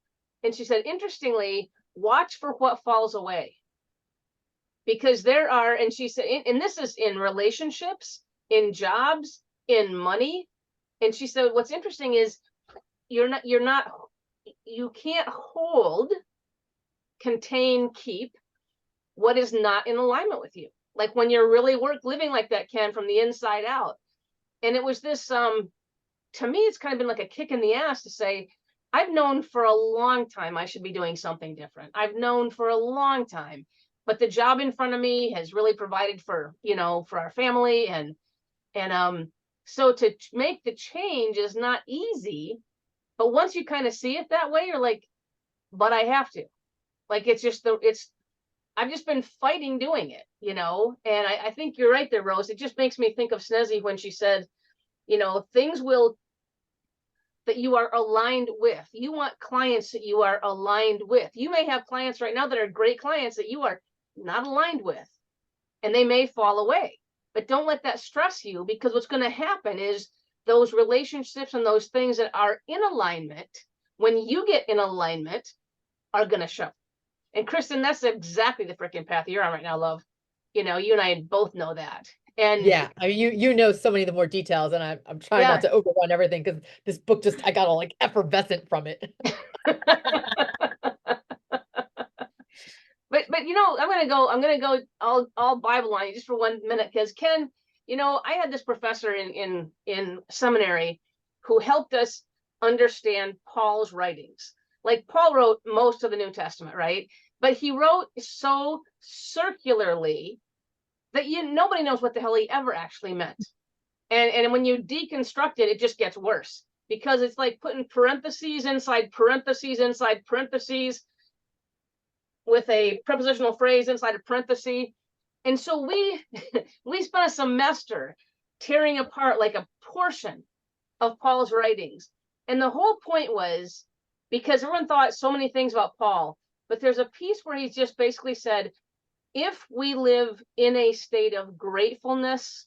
And she said, interestingly, watch for what falls away. Because there are, and she said, and this is in relationships, in jobs, in money. And she said, what's interesting is you can't hold, contain, keep what is not in alignment with you. Like when you're really living like that, Ken, from the inside out. And it was this, to me, it's kind of been like a kick in the ass to say, I've known for a long time I should be doing something different. I've known for a long time. But the job in front of me has really provided for, for our family. And so to make the change is not easy. But once you kind of see it that way, you're like, but I have to. Like, I've just been fighting doing it, and I think you're right there, Rose. It just makes me think of Snezzy when she said, things that you are aligned with. You want clients that you are aligned with. You may have clients right now that are great clients that you are not aligned with, and they may fall away, but don't let that stress you, because what's going to happen is those relationships and those things that are in alignment, when you get in alignment, are going to show. And Kristen, that's exactly the freaking path you're on right now, love. You and I both know that. And yeah, I mean, you know so many of the more details, and I'm trying not to overrun everything, because this book I got all like effervescent from it. But I'm gonna go all Bible on you just for 1 minute, because Ken, I had this professor in seminary who helped us understand Paul's writings. Like Paul wrote most of the New Testament, right? But he wrote so circularly that nobody knows what the hell he ever actually meant. And when you deconstruct it, it just gets worse, because it's like putting parentheses inside parentheses inside parentheses, with a prepositional phrase inside a parenthesis. And so we spent a semester tearing apart like a portion of Paul's writings. And the whole point was, because everyone thought so many things about Paul, but there's a piece where he's just basically said, if we live in a state of gratefulness,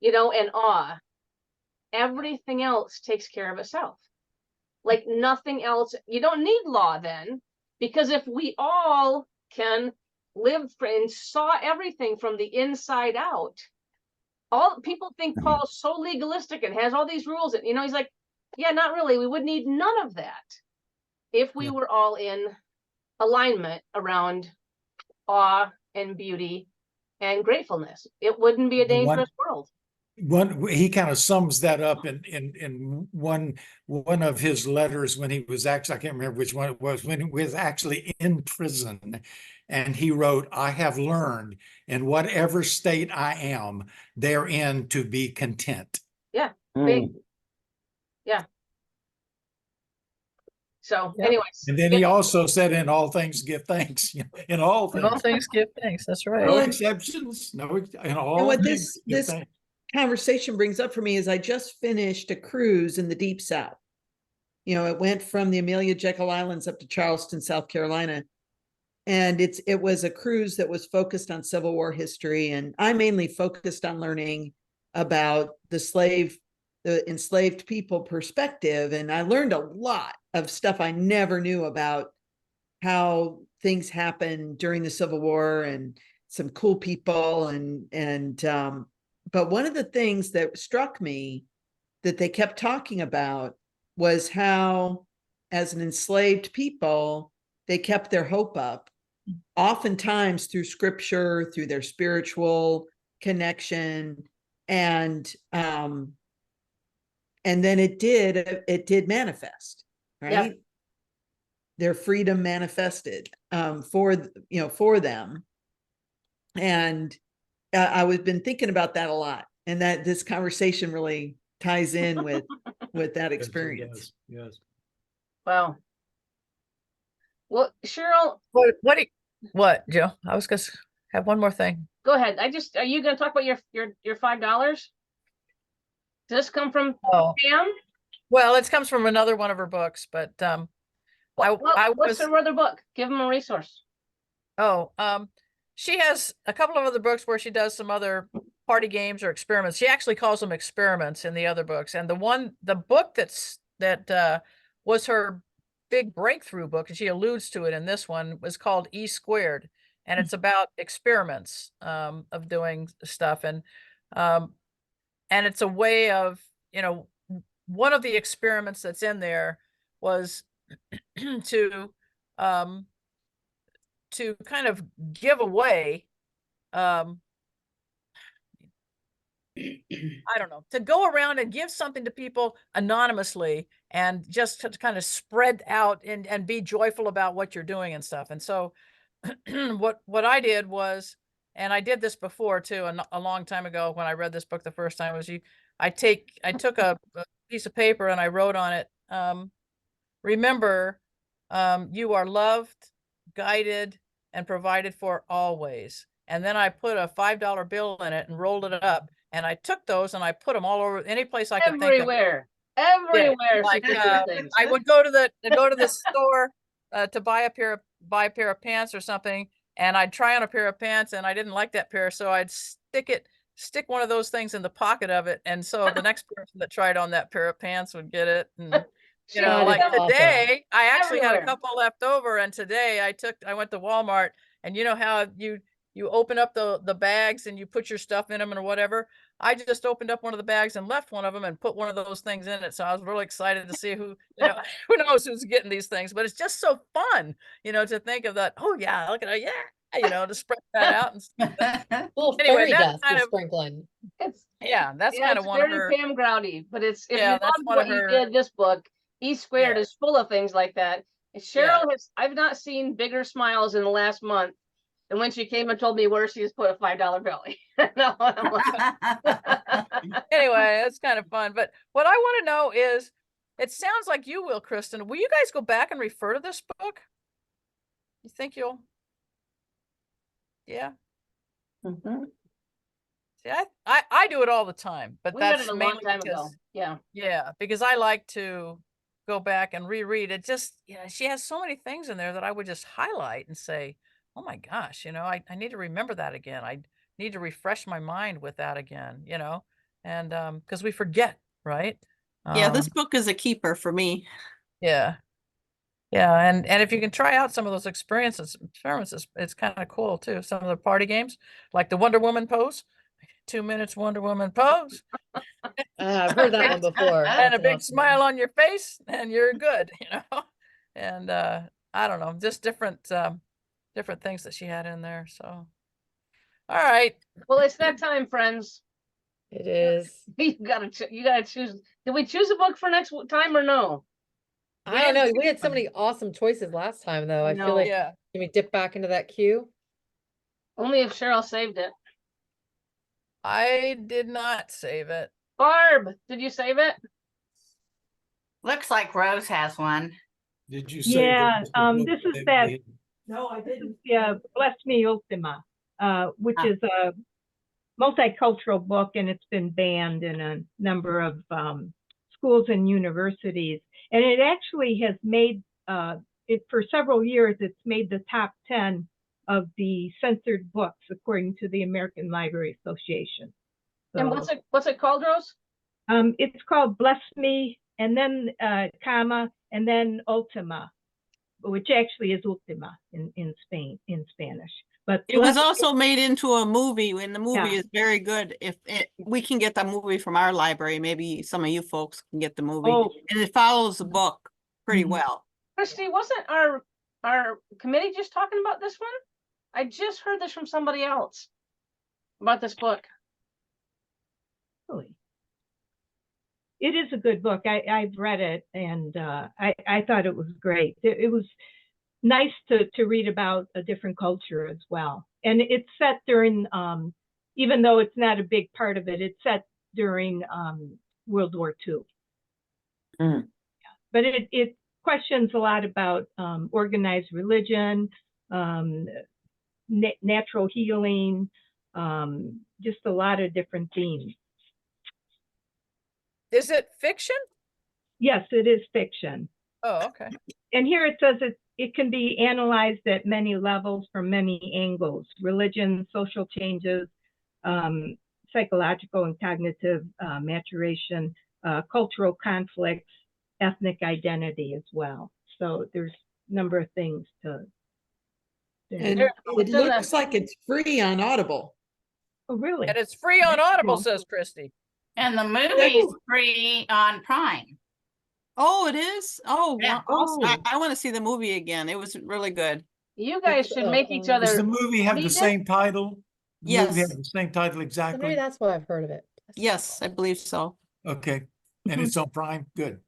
and awe, everything else takes care of itself. Like nothing else. You don't need law then. Because if we all can live and saw everything from the inside out, all people think Paul's so legalistic and has all these rules, and he's like, yeah, not really. We would need none of that if we were all in alignment around awe and beauty and gratefulness. It wouldn't be a dangerous world. He kind of sums that up in one of his letters when he was actually, I can't remember which one it was, when he was actually in prison, and he wrote, I have learned in whatever state I am therein to be content. Yeah. Big. Yeah. So Yep. anyways. And then he also said, in all things, give thanks, in all In all things. things, give thanks. That's right. No Well, exceptions, in all And what things, give this thanks. conversation brings up for me is I just finished a cruise in the Deep South. You know, it went from the Amelia Jekyll Islands up to Charleston, South Carolina. And it was a cruise that was focused on Civil War history. And I mainly focused on learning about the enslaved people perspective. And I learned a lot of stuff I never knew about how things happened during the Civil War and some cool people. But one of the things that struck me that they kept talking about was how, as an enslaved people, they kept their hope up, oftentimes through scripture, through their spiritual connection. And then it did manifest, right? Yeah. Their freedom manifested for them. And I've been thinking about that a lot, and that this conversation really ties in with that experience. Yes. Wow. Well, Cheryl, What, Joe? I was gonna have one more thing. go ahead. Are you gonna talk about your $5? Does this come from Oh, Pam? well, it comes from another one of her books, but What's her other book? Give them a resource. She has a couple of other books where she does some other party games or experiments. She actually calls them experiments in the other books. And the book that was her big breakthrough book, and she alludes to it in this one, was called E Squared. And it's about experiments of doing stuff. And it's a way of, one of the experiments that's in there was to kind of give away, I don't know, to go around and give something to people anonymously and just to kind of spread out and be joyful about what you're doing and stuff. And so what I did was, and I did this before too, a long time ago when I read this book the first time, was I took a piece of paper and I wrote on it, remember, you are loved, guided, and provided for always. And then I put a $5 bill in it and rolled it up. And I took those and I put them all over any place I could think of. Everywhere. Yeah, like, I would go to the store to buy a pair of pants or something, and I'd try on a pair of pants and I didn't like that pair, so I'd stick one of those things in the pocket of it, and so the next person that tried on that pair of pants would get it. And like today, I actually had a couple left over, and today I went to Walmart, and you know how you open up the bags and you put your stuff in them or whatever. I just opened up one of the bags and left one of them and put one of those things in it. So I was really excited to see who knows who's getting these things, but it's just so fun, to think of that. Oh yeah, look at it. Yeah. To spread that out. And little anyway, fairy that's dust kind of sprinkling. that's kind of one of her. Pam Grouty, but if you that's loved one what of you her. did, this book, E Squared, is full of things like that. And Cheryl I've not seen bigger smiles in the last month than when she came and told me where she has put a $5 bill. Anyway, it's kind of fun. But what I want to know is, it sounds like you will, Kristen. Will you guys go back and refer to this book? You think you'll? Yeah. Mm-hmm. See, I do it all the time, but that's a long time ago. Yeah, because I like to go back and reread it. Just, she has so many things in there that I would just highlight and say, oh my gosh, I need to remember that again. I need to refresh my mind with that again, and because we forget, right? Yeah, this book is a keeper for me. Yeah. And if you can try out some of those experiments, it's kind of cool too. Some of the party games, like the Wonder Woman pose, 2 minutes Wonder Woman pose. I've heard that one before. And a big smile on your face, and you're good, And I don't know, just different things that she had in there. So, all right. Well, it's that time, friends. It is. You gotta choose. Did we choose a book for next time or no? I don't know. We had so many awesome choices last time, though. I feel like, can we dip back into that queue? Only if Cheryl saved it. I did not save it. Barb, did you save it? Looks like Rose has one. Did you say? Yeah, that was the book this is that that, we- No, I this is, yeah, Bless Me Ultima, which Ah. is a multicultural book, and it's been banned in a number of schools and universities. And it actually has made, it for several years, it's made the top 10 of the censored books, according to the American Library Association. And what's it called, Rose? It's called Bless Me, and then comma, and then Ultima, which actually is Ultima in Spanish. But It was Bless- also made into a movie, and the movie Yeah. is very good. If we can get the movie from our library, maybe some of you folks can get the movie. Oh. And it follows the book pretty Mhm. well. Christy, wasn't our committee just talking about this one? I just heard this from somebody else about this book. Really. It is a good book. I've read it, and I thought it was great. It was nice to read about a different culture as well. And it's set during, even though it's not a big part of it, it's set during World War II. Mm. But it questions a lot about organized religion, natural healing, just a lot of different themes. Is it fiction? Yes, it is fiction. Oh, okay. And here it says it can be analyzed at many levels from many angles: religion, social changes, psychological and cognitive maturation, cultural conflicts, ethnic identity as well. So there's a number of things to. And There- it looks like it's free on Audible. Oh, really? And it's free on Audible, Cool. says Christy. And the movie's free on Prime. Oh, it is? Oh, Yeah. wow. Oh. I want to see the movie again. It was really good. You guys should make each Does other. the movie have the read it? same title? The movie Yes. has the same title So maybe exactly? that's why I've heard of it. Yes, I believe so. Okay, and it's on Prime, good.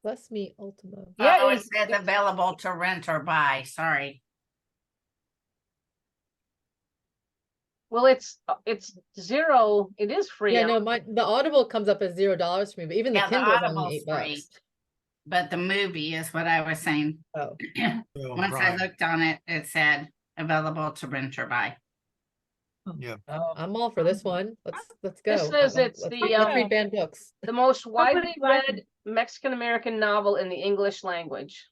Bless Me Ultima. Yeah, Oh, it it's- says available to rent or buy. Sorry. Well, it's zero. It is free. Yeah, no, the Audible comes up as $0 for me, but even the Yeah, the Kindle is Audible's only $8. But the movie is what I was saying. Oh, Well, Once I Prime, looked on it, it said available to rent or buy. yeah. Oh, I'm all for this one. Let's go. This says it's Let's the, read banned books. The most widely like read Mexican-American novel in the English language.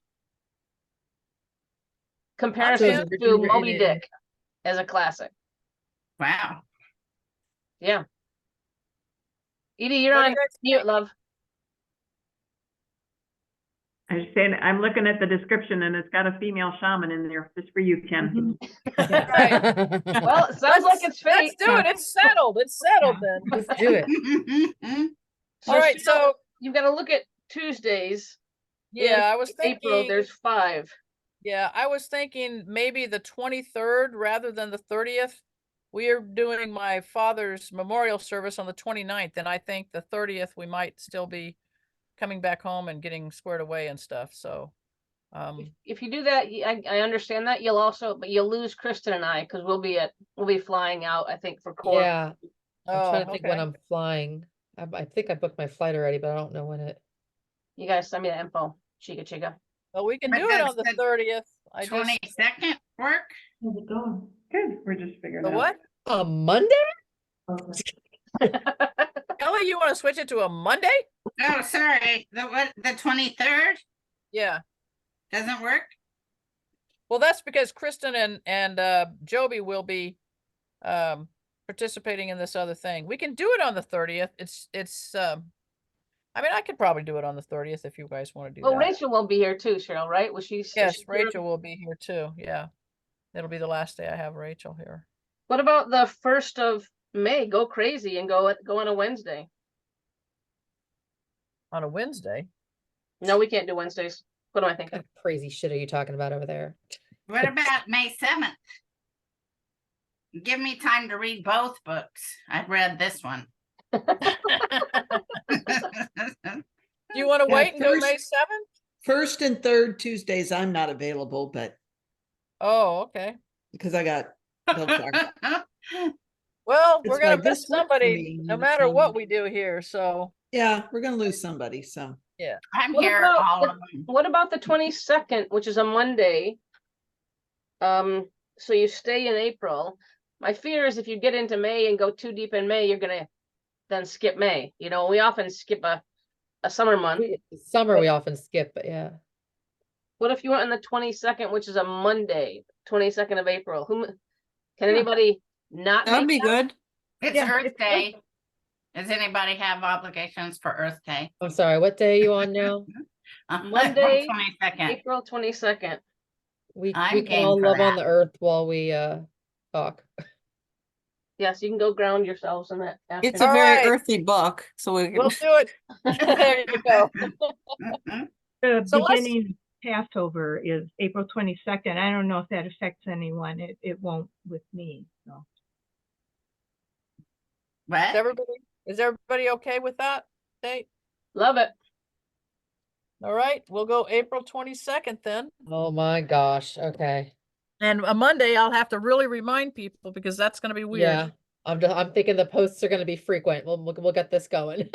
Comparison So it's to written Moby in- Dick as a classic. Wow. Yeah. Edie, you're What do on you guys mute, think? love. I'm just saying, I'm looking at the description and it's got a female shaman in there, just for you, Ken. Well, it sounds like it's let's fate. do it. It's settled. It's settled then. Let's do it. So All right, Cheryl, so you've got to look at Tuesdays. yeah, I was April, thinking. there's 5. Yeah, I was thinking maybe the 23rd rather than the 30th. We are doing my father's memorial service on the 29th, and I think the 30th we might still be coming back home and getting squared away and stuff. So, If you do that, I understand that. But you'll lose Kristen and I because we'll be flying out, I think, for court. Yeah, I'm trying to think when okay. I'm flying. I think I booked my flight already, but I don't know when it. You guys send me the info. Chica. Well, we can But do it does on the the 30th. I just 22nd work? How's it going? Good, we're just figuring the out. what? A Monday? Ellie, you want to switch it to a Monday? Oh, sorry. The 23rd Yeah. doesn't work? Well, that's because Kristen and Joby will be participating in this other thing. We can do it on the 30th. I mean, I could probably do it on the 30th if you guys want to do Well, that. Rachel won't be here too, Cheryl, right? Was she? Yes, Rachel will be here too. Yeah. It'll be the last day I have Rachel here. What about the 1st of May? Go crazy and go on a Wednesday. On a Wednesday. No, we can't do Wednesdays. What am I What thinking? kind of crazy shit are you talking about over there? What about May 7th? Give me time to read both books. I've read this one. Do you want to Yeah, wait until first- May 7th? First and third Tuesdays, I'm not available, but Oh, okay. because I got bills are- Well, It's we're gonna like miss this worked for somebody me, no and matter it's, what we do here. So yeah, we're gonna lose somebody. So I'm What here about all the- of them. What about the 22nd, which is a Monday? So you stay in April. My fear is if you get into May and go too deep in May, you're gonna then skip May. You know, we often skip a summer month. Summer we often skip, but yeah. What if you went on the 22nd, which is a Monday, 22nd of April? Can anybody not That'd make be good. It's Yeah, Earth it's Day. Does anybody have obligations for Earth Day? I'm sorry, what day are you on now? Monday, 22nd. April 22nd? We I'm can all game for love on that. the earth while we talk. Yes, you can go ground yourselves in that. It's after. a very right. earthy book, so we can. We'll do it. There you go. The So let's- beginning Passover is April 22nd. I don't know if that affects anyone. It won't with me, so. What? Is everybody okay with that date? Love it. All right, we'll go April 22nd then. Oh my gosh, okay. And a Monday, I'll have to really remind people because that's going to be weird. Yeah, I'm thinking the posts are gonna be frequent. We'll get this going.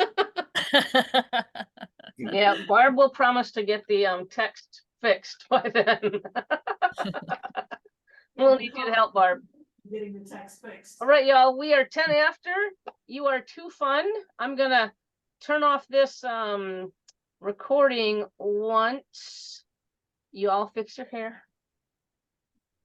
Yeah, Barb will promise to get the text fixed by then. We'll need you to help, Barb. Getting the text fixed. All right, y'all, we are 10 after. You are too fun. I'm gonna turn off this recording once you all fix your hair.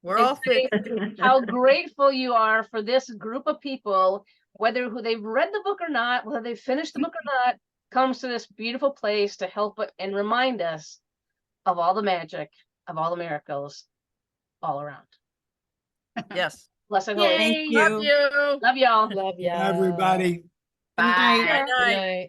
We're And all say fixed. how grateful you are for this group of people, whether who they've read the book or not, whether they've finished the book or not, comes to this beautiful place to help and remind us of all the magic, of all the miracles all around. Yes. Blessed Yay. holy. Thank Love you. you. Love y'all. Love ya. Everybody. Bye. Good Good night. night.